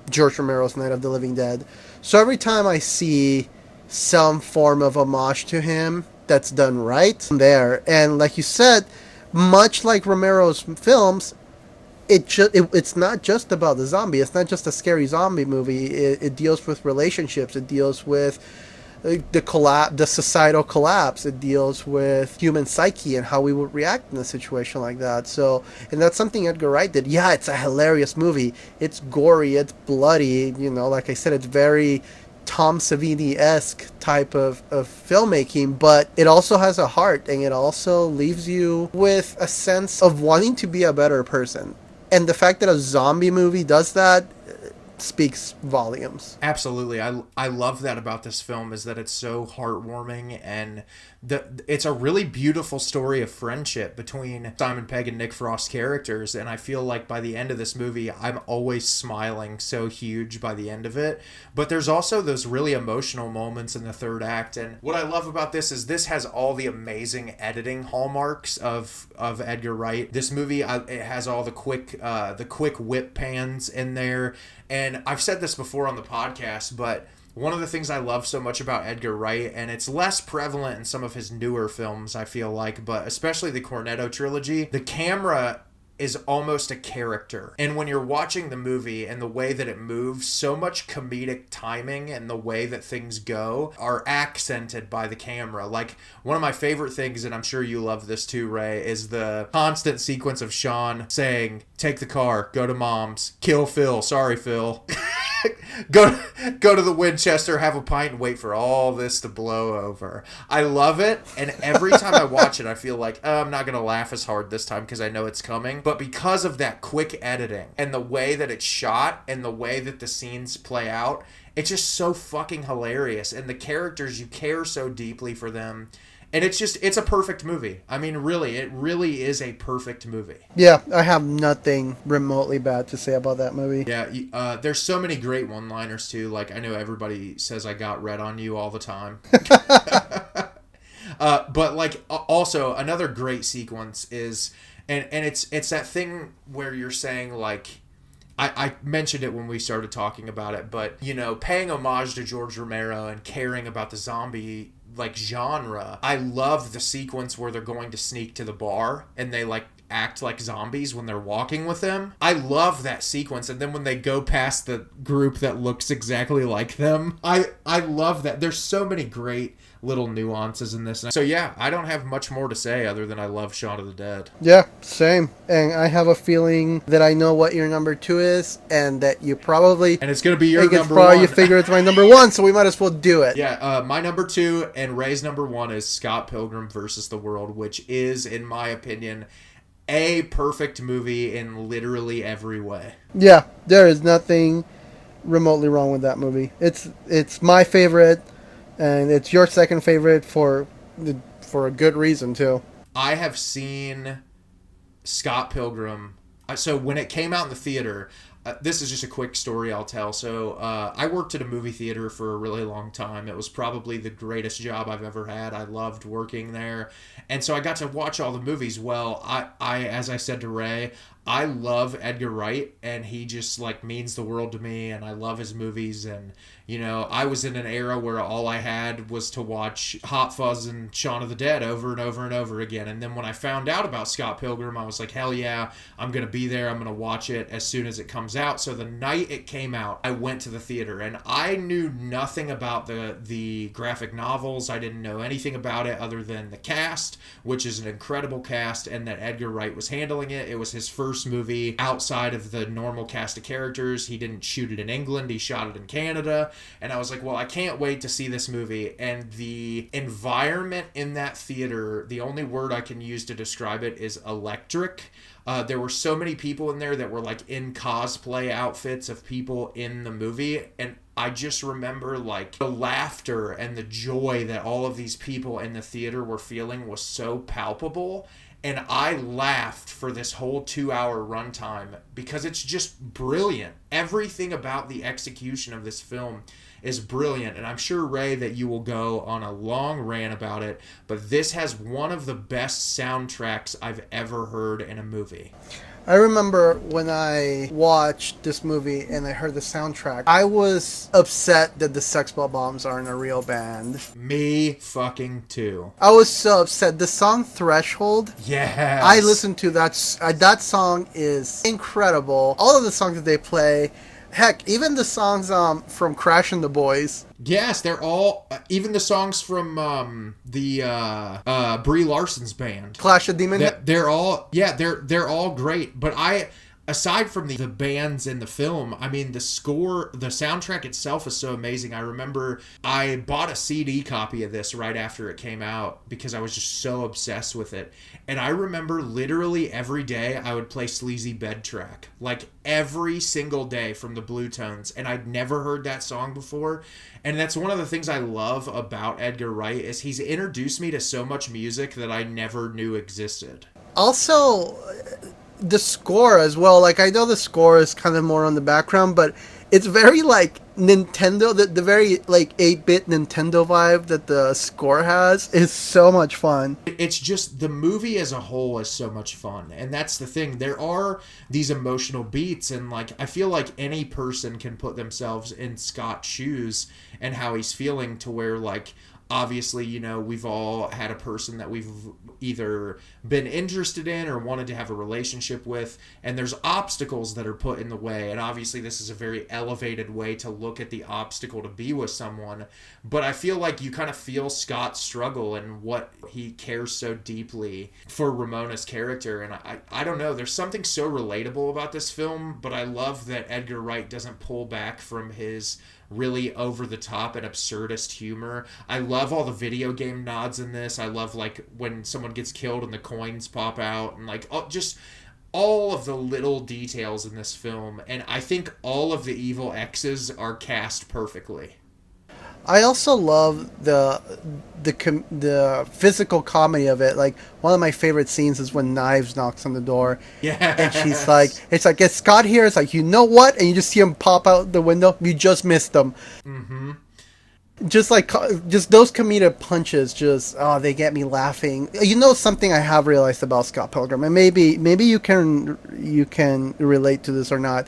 George Romero's Night of the Living Dead. So every time I see some form of homage to him that's done right, I'm there. And like you said, much like Romero's films, it's not just about the zombie. It's not just a scary zombie movie. It deals with relationships. It deals with the societal collapse. It deals with human psyche and how we would react in a situation like that. So, and that's something Edgar Wright did. Yeah, it's a hilarious movie. It's gory. It's bloody. Like I said, it's very Tom Savini-esque type of filmmaking, but it also has a heart, and it also leaves you with a sense of wanting to be a better person. And the fact that a zombie movie does that speaks volumes. Absolutely. I love that about this film, is that it's so heartwarming, and it's a really beautiful story of friendship between Simon Pegg and Nick Frost's characters, and I feel like by the end of this movie I'm always smiling so huge by the end of it. But there's also those really emotional moments in the third act, and what I love about this is this has all the amazing editing hallmarks of Edgar Wright. This movie, it has all the quick whip pans in there, and I've said this before on the podcast, but one of the things I love so much about Edgar Wright, and it's less prevalent in some of his newer films, I feel like, but especially the Cornetto trilogy, the camera is almost a character. And when you're watching the movie and the way that it moves, so much comedic timing and the way that things go are accented by the camera. Like, one of my favorite things, and I'm sure you love this too, Ray, is the constant sequence of Sean saying, "Take the car, go to Mom's, kill Phil, sorry Phil." Go to the Winchester, have a pint, and wait for all this to blow over. I love it, and every time I watch it, I feel like, I'm not going to laugh as hard this time because I know it's coming. But because of that quick editing and the way that it's shot and the way that the scenes play out, it's just so fucking hilarious. And the characters, you care so deeply for them. And it's a perfect movie. I mean, really, it really is a perfect movie. Yeah, I have nothing remotely bad to say about that movie. Yeah, there's so many great one-liners, too. Like, I know everybody says I got red on you all the time. But, like, also, another great sequence is, and it's that thing where you're saying, like, I mentioned it when we started talking about it, but, paying homage to George Romero and caring about the zombie genre. I love the sequence where they're going to sneak to the bar and they act like zombies when they're walking with them. I love that sequence. And then when they go past the group that looks exactly like them, I love that. There's so many great little nuances in this. So yeah, I don't have much more to say other than I love Shaun of the Dead. Yeah, same. And I have a feeling that I know what your number 2 is, and that you probably... And it's going to be your number 1. You figure it's my number 1, so we might as well do it. Yeah, my number 2 and Ray's number 1 is Scott Pilgrim vs. the World, which is, in my opinion, a perfect movie in literally every way. Yeah, there is nothing remotely wrong with that movie. It's my favorite, and it's your second favorite for a good reason too. I have seen Scott Pilgrim. So when it came out in the theater, this is just a quick story I'll tell. So I worked at a movie theater for a really long time. It was probably the greatest job I've ever had. I loved working there. And so I got to watch all the movies. Well, I as I said to Ray, I love Edgar Wright, and he just means the world to me, and I love his movies. And I was in an era where all I had was to watch Hot Fuzz and Shaun of the Dead over and over and over again. And then when I found out about Scott Pilgrim, I was like, hell yeah, I'm gonna be there. I'm gonna watch it as soon as it comes out. So the night it came out, I went to the theater, and I knew nothing about the graphic novels. I didn't know anything about it other than the cast, which is an incredible cast, and that Edgar Wright was handling it. It was his first movie outside of the normal cast of characters. He didn't shoot it in England. He shot it in Canada. And I was like, well, I can't wait to see this movie. And the environment in that theater, the only word I can use to describe it is electric. There were so many people in there that were in cosplay outfits of people in the movie. And I just remember the laughter and the joy that all of these people in the theater were feeling was so palpable. And I laughed for this whole 2-hour runtime because it's just brilliant. Everything about the execution of this film is brilliant. And I'm sure, Ray, that you will go on a long rant about it. But this has one of the best soundtracks I've ever heard in a movie. I remember when I watched this movie and I heard the soundtrack, I was upset that the Sex Bell Bombs aren't a real band. Me fucking too. I was so upset. The song Threshold, Yes. I listened to that. That song is incredible. All of the songs that they play, heck, even the songs from Crash and the Boys. Yes, they're all, even the songs from the Brie Larson's band. Clash of Demons. They're all, yeah, they're all great. But aside from the bands in the film, I mean, the soundtrack itself is so amazing. I remember I bought a CD copy of this right after it came out because I was just so obsessed with it. And I remember literally every day I would play Sleazy Bed Track, like every single day from the Blue Tones. And I'd never heard that song before. And that's one of the things I love about Edgar Wright is he's introduced me to so much music that I never knew existed. Also, the score as well. Like, I know the score is kind of more on the background, but it's very like Nintendo, the very like 8-bit Nintendo vibe that the score has is so much fun. It's just the movie as a whole is so much fun. And that's the thing. There are these emotional beats, and like I feel like any person can put themselves in Scott's shoes and how he's feeling, to where like obviously, you know, we've all had a person that we've either been interested in or wanted to have a relationship with, and there's obstacles that are put in the way. And obviously this is a very elevated way to look at the obstacle to be with someone. But I feel like you kind of feel Scott's struggle and what he cares so deeply for Ramona's character. And I don't know, there's something so relatable about this film, but I love that Edgar Wright doesn't pull back from his really over-the-top and absurdist humor. I love all the video game nods in this. I love like when someone gets killed and the coins pop out, and like just all of the little details in this film. And I think all of the evil exes are cast perfectly. I also love the physical comedy of it. Like, one of my favorite scenes is when Knives knocks on the door. Yeah. And she's like, it's like, is Scott here? It's like, you know what? And you just see him pop out the window. You just missed them. Mm-hmm. Just those comedic punches, they get me laughing. You know, something I have realized about Scott Pilgrim, and maybe you can relate to this or not.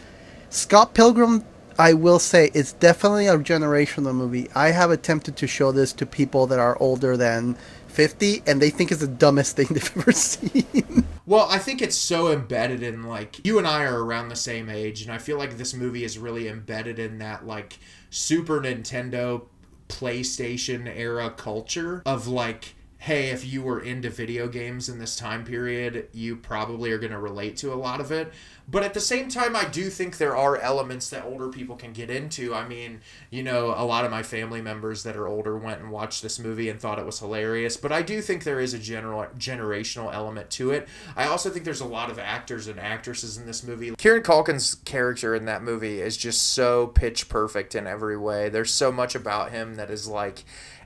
Scott Pilgrim, I will say, it's definitely a generational movie. I have attempted to show this to people that are older than 50, and they think it's the dumbest thing they've ever seen. Well, I think it's so embedded in, like, you and I are around the same age, and I feel like this movie is really embedded in that, like, Super Nintendo, PlayStation era culture of, like, hey, if you were into video games in this time period, you probably are going to relate to a lot of it. But at the same time, I do think there are elements that older people can get into. I mean, you know, a lot of my family members that are older went and watched this movie and thought it was hilarious. But I do think there is a generational element to it. I also think there's a lot of actors and actresses in this movie. Kieran Culkin's character in that movie is just so pitch perfect in every way. There's so much about him that is like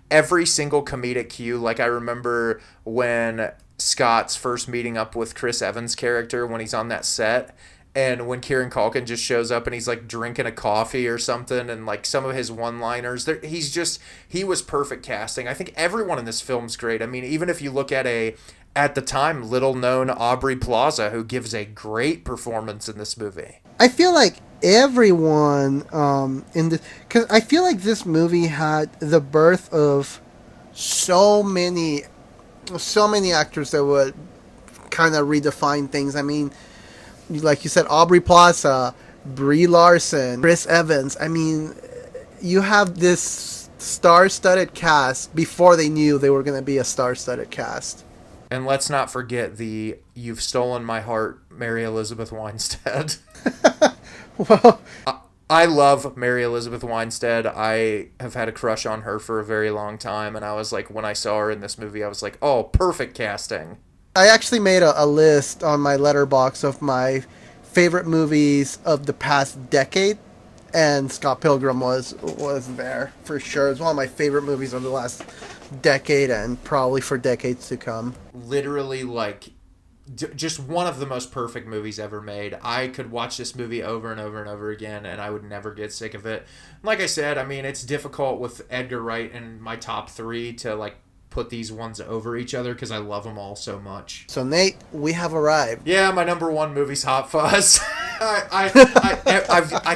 every single comedic cue. Like, I remember when Scott's first meeting up with Chris Evans' character when he's on that set, and when Kieran Culkin just shows up and he's like drinking a coffee or something, and like some of his one-liners, he was perfect casting. I think everyone in this film's great. I mean, even if you look at at the time, little-known Aubrey Plaza, who gives a great performance in this movie. I feel like everyone because I feel like this movie had the birth of so many actors that would kind of redefine things. I mean, like you said, Aubrey Plaza, Brie Larson, Chris Evans. I mean, you have this star-studded cast before they knew they were going to be a star-studded cast. And let's not forget the "You've Stolen My Heart" Mary Elizabeth Winstead. Well, I love Mary Elizabeth Winstead. I have had a crush on her for a very long time, and I was like, when I saw her in this movie, I was like, oh, perfect casting. I actually made a list on my letterbox of my favorite movies of the past decade, and Scott Pilgrim was there for sure. It's one of my favorite movies of the last decade and probably for decades to come. Literally, like, just one of the most perfect movies ever made. I could watch this movie over and over and over again, and I would never get sick of it. Like I said, I mean, it's difficult with Edgar Wright in my top three to like put these ones over each other because I love them all so much. So Nate, we have arrived. Yeah, my number one movie's Hot Fuzz. I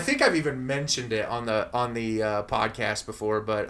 think I've even mentioned it on the podcast before, but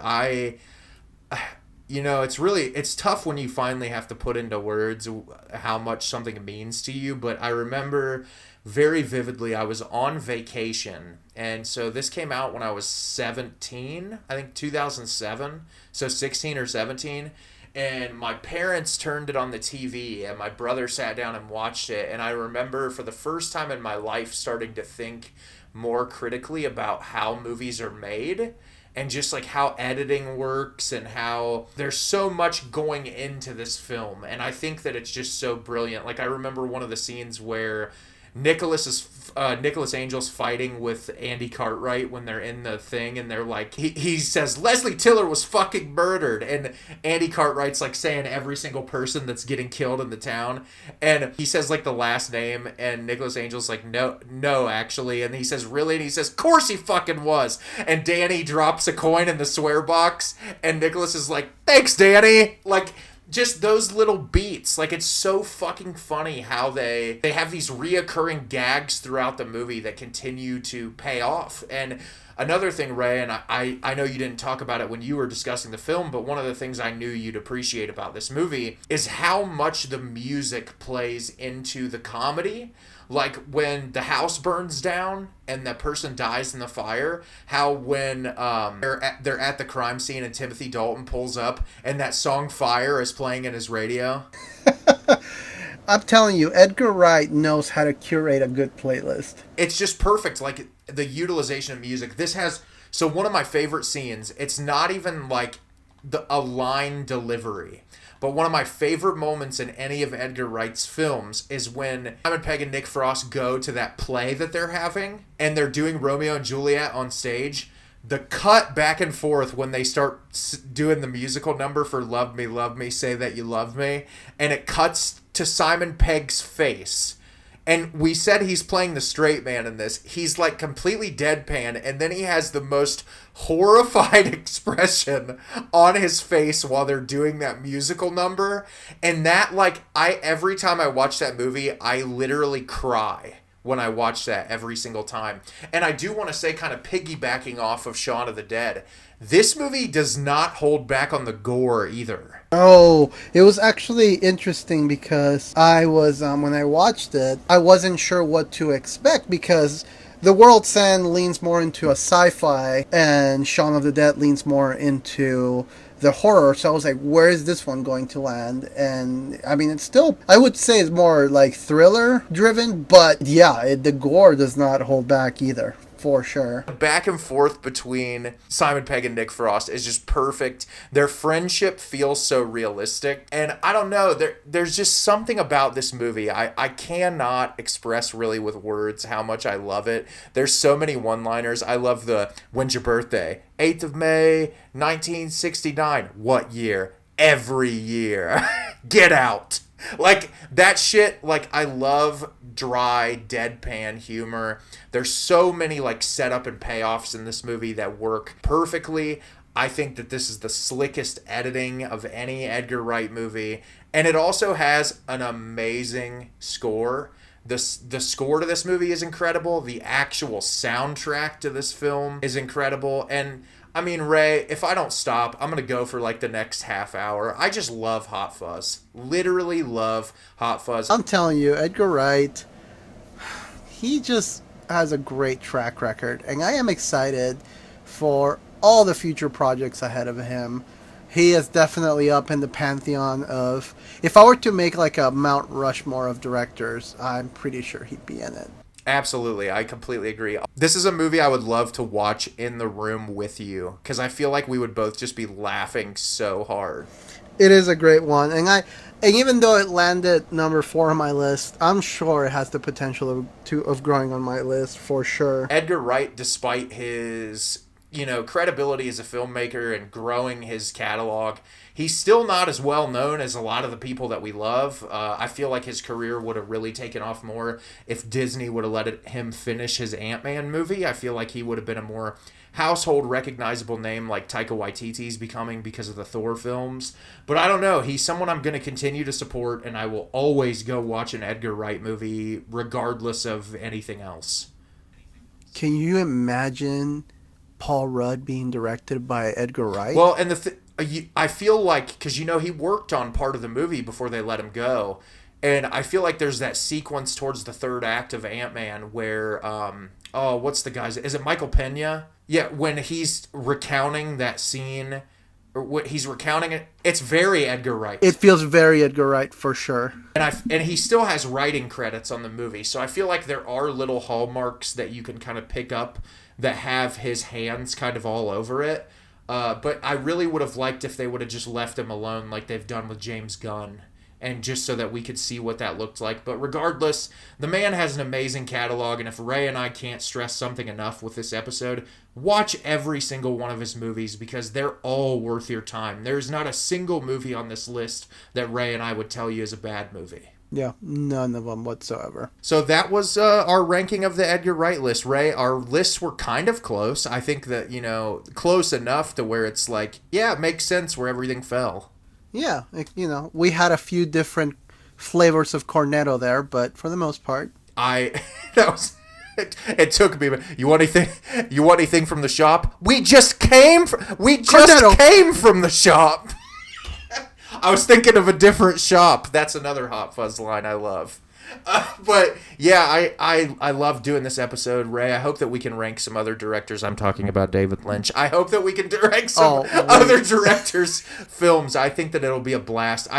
it's tough when you finally have to put into words how much something means to you. But I remember very vividly, I was on vacation, and so this came out when I was 17, I think 2007, so 16 or 17. And my parents turned it on the TV, and my brother sat down and watched it. And I remember for the first time in my life starting to think more critically about how movies are made and just like how editing works and how there's so much going into this film. And I think that it's just so brilliant. Like I remember one of the scenes where Nicholas Angel's fighting with Andy Cartwright when they're in the thing, and they're like, he says Leslie Tiller was fucking murdered, and Andy Cartwright's like saying every single person that's getting killed in the town, and he says like the last name, and Nicholas Angel's like, no actually, and he says really, and he says course he fucking was, and Danny drops a coin in the swear box, and Nicholas is like, thanks Danny, like just those little beats. Like, it's so fucking funny how they have these reoccurring gags throughout the movie that continue to pay off. And another thing, Ray, and I know you didn't talk about it when you were discussing the film, but one of the things I knew you'd appreciate about this movie is how much the music plays into the comedy. Like when the house burns down and the person dies in the fire, how when they're at the crime scene and Timothy Dalton pulls up and that song Fire is playing in his radio. I'm telling you, Edgar Wright knows how to curate a good playlist. It's just perfect. Like the utilization of music. So one of my favorite scenes, it's not even like a line delivery. But one of my favorite moments in any of Edgar Wright's films is when Simon Pegg and Nick Frost go to that play that they're having, and they're doing Romeo and Juliet on stage. The cut back and forth when they start doing the musical number for Love Me, Say That You Love Me, and it cuts to Simon Pegg's face. And we said he's playing the straight man in this. He's like completely deadpan, and then he has the most horrified expression on his face while they're doing that musical number. And that, like, every time I watch that movie, I literally cry when I watch that every single time. And I do want to say, kind of piggybacking off of Shaun of the Dead, this movie does not hold back on the gore either. Oh, it was actually interesting because I was, when I watched it, I wasn't sure what to expect because The World's End leans more into a sci-fi and Shaun of the Dead leans more into the horror. So I was like, where is this one going to land? And I mean, it's still, I would say it's more like thriller driven, but yeah, the gore does not hold back either. For sure. Back and forth between Simon Pegg and Nick Frost is just perfect. Their friendship feels so realistic. And I don't know, there's just something about this movie. I cannot express really with words how much I love it. There's so many one-liners. I love the, when's your birthday? 8th of May, 1969. What year? Every year. Get out. Like, that shit, like, I love dry, deadpan humor. There's so many, like, setup and payoffs in this movie that work perfectly. I think that this is the slickest editing of any Edgar Wright movie. And it also has an amazing score. The score to this movie is incredible. The actual soundtrack to this film is incredible. And I mean, Ray, if I don't stop, I'm going to go for like the next half hour. I just love Hot Fuzz. Literally love Hot Fuzz. I'm telling you, Edgar Wright, he just has a great track record. And I am excited for all the future projects ahead of him. He is definitely up in the pantheon of, if I were to make like a Mount Rushmore of directors, I'm pretty sure he'd be in it. Absolutely. I completely agree. This is a movie I would love to watch in the room with you because I feel like we would both just be laughing so hard. It is a great one. And even though it landed number 4 on my list, I'm sure it has the potential of growing on my list for sure. Edgar Wright, despite his credibility as a filmmaker and growing his catalog. He's still not as well known as a lot of the people that we love. I feel like his career would have really taken off more if Disney would have let him finish his Ant-Man movie. I feel like he would have been a more household recognizable name like Taika Waititi's becoming because of the Thor films. But I don't know. He's someone I'm going to continue to support, and I will always go watch an Edgar Wright movie regardless of anything else. Can you imagine Paul Rudd being directed by Edgar Wright? Well, and I feel like, because he worked on part of the movie before they let him go, and I feel like there's that sequence towards the third act of Ant-Man where, what's the guy's, is it Michael Pena? Yeah, when he's recounting that scene, or what he's recounting it, it's very Edgar Wright. It feels very Edgar Wright for sure. And he still has writing credits on the movie, so I feel like there are little hallmarks that you can kind of pick up that have his hands kind of all over it. But I really would have liked if they would have just left him alone like they've done with James Gunn, and just so that we could see what that looked like. But regardless, the man has an amazing catalog, and if Ray and I can't stress something enough with this episode, watch every single one of his movies because they're all worth your time. There's not a single movie on this list that Ray and I would tell you is a bad movie. Yeah, none of them whatsoever. So that was our ranking of the Edgar Wright list. Ray, our lists were kind of close. I think that, close enough to where it's like, yeah, it makes sense where everything fell. Yeah, we had a few different flavors of cornetto there, but for the most part. It took me. You want anything from the shop? We just came from the shop. I was thinking of a different shop. That's another Hot Fuzz line I love. But yeah, I love doing this episode, Ray. I hope that we can rank some other directors. I'm talking about David Lynch. I hope that we can rank some other directors' films. I think that it'll be a blast.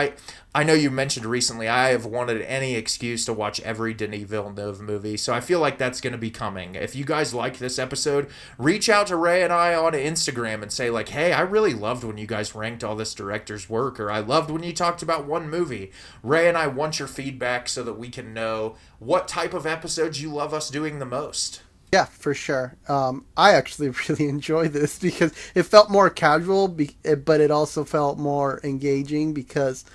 I know you mentioned recently I have wanted any excuse to watch every Denis Villeneuve movie, so I feel like that's going to be coming. If you guys like this episode, reach out to Ray and I on Instagram and say like, hey, I really loved when you guys ranked all this director's work, or I loved when you talked about one movie. Ray and I want your feedback so that we can know what type of episodes you love us doing the most. Yeah, for sure. I actually really enjoyed this because it felt more casual, but it also felt more engaging because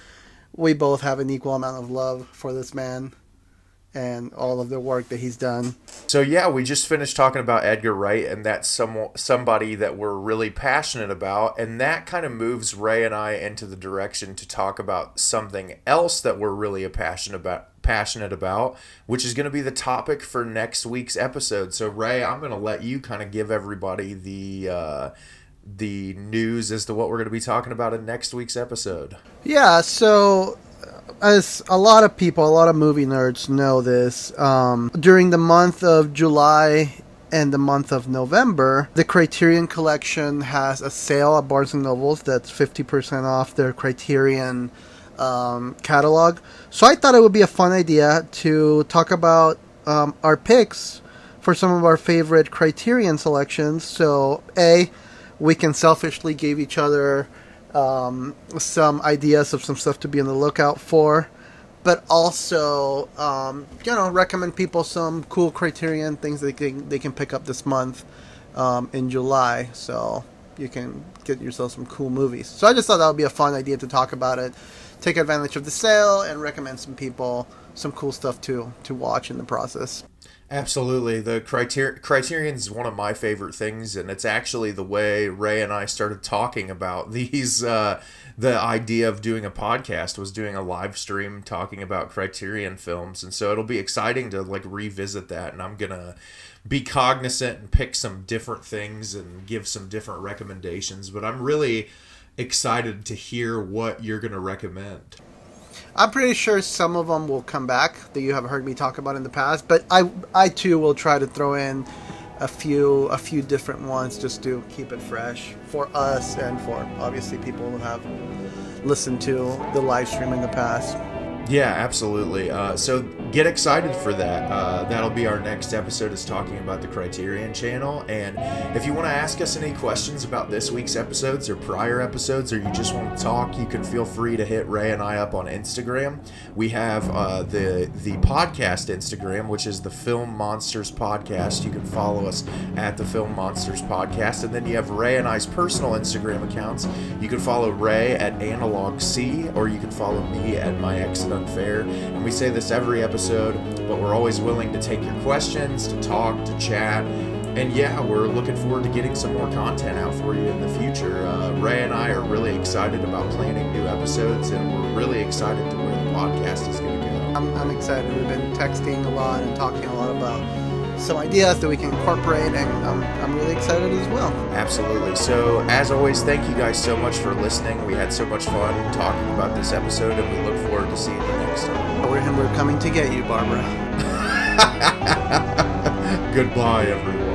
we both have an equal amount of love for this man and all of the work that he's done. So yeah, we just finished talking about Edgar Wright, and that's somebody that we're really passionate about, and that kind of moves Ray and I into the direction to talk about something else that we're really passionate about, which is going to be the topic for next week's episode. So Ray, I'm going to let you kind of give everybody the news as to what we're going to be talking about in next week's episode. Yeah, so as a lot of movie nerds know this, during the month of July and the month of November, the Criterion Collection has a sale at Barnes & Nobles that's 50% off their Criterion catalog. So I thought it would be a fun idea to talk about our picks for some of our favorite Criterion selections. So we can selfishly give each other some ideas of some stuff to be on the lookout for, but also recommend people some cool Criterion things they can pick up this month in July, so you can get yourself some cool movies. So I just thought that would be a fun idea to talk about it, take advantage of the sale, and recommend some people some cool stuff to watch in the process. Absolutely. The Criterion is one of my favorite things, and it's actually the way Ray and I started talking about these. The idea of doing a podcast was doing a live stream talking about Criterion films, and so it'll be exciting to revisit that, and I'm going to be cognizant and pick some different things and give some different recommendations, but I'm really excited to hear what you're going to recommend. I'm pretty sure some of them will come back that you have heard me talk about in the past, but I too will try to throw in a few different ones just to keep it fresh for us and for obviously people who have listened to the live stream in the past. Yeah, absolutely. So get excited for that. That'll be our next episode, is talking about the Criterion Channel. And if you want to ask us any questions about this week's episodes or prior episodes, or you just want to talk, you can feel free to hit Ray and I up on Instagram. We have the podcast Instagram, which is the Film Monsters Podcast. You can follow us at the Film Monsters Podcast. And then you have Ray and I's personal Instagram accounts. You can follow Ray at Analog C, or you can follow me at My Exit Unfair. And we say this every episode, but we're always willing to take your questions, to talk, to chat. And yeah, we're looking forward to getting some more content out for you in the future. Ray and I are really excited about planning new episodes, and we're really excited to where the podcast is going to go. I'm excited. We've been texting a lot and talking a lot about some ideas that we can incorporate, and I'm really excited as well. Absolutely. So, as always, thank you guys so much for listening. We had so much fun talking about this episode, and we look forward to seeing you next time. We're coming to get you, Barbara. Goodbye, everyone.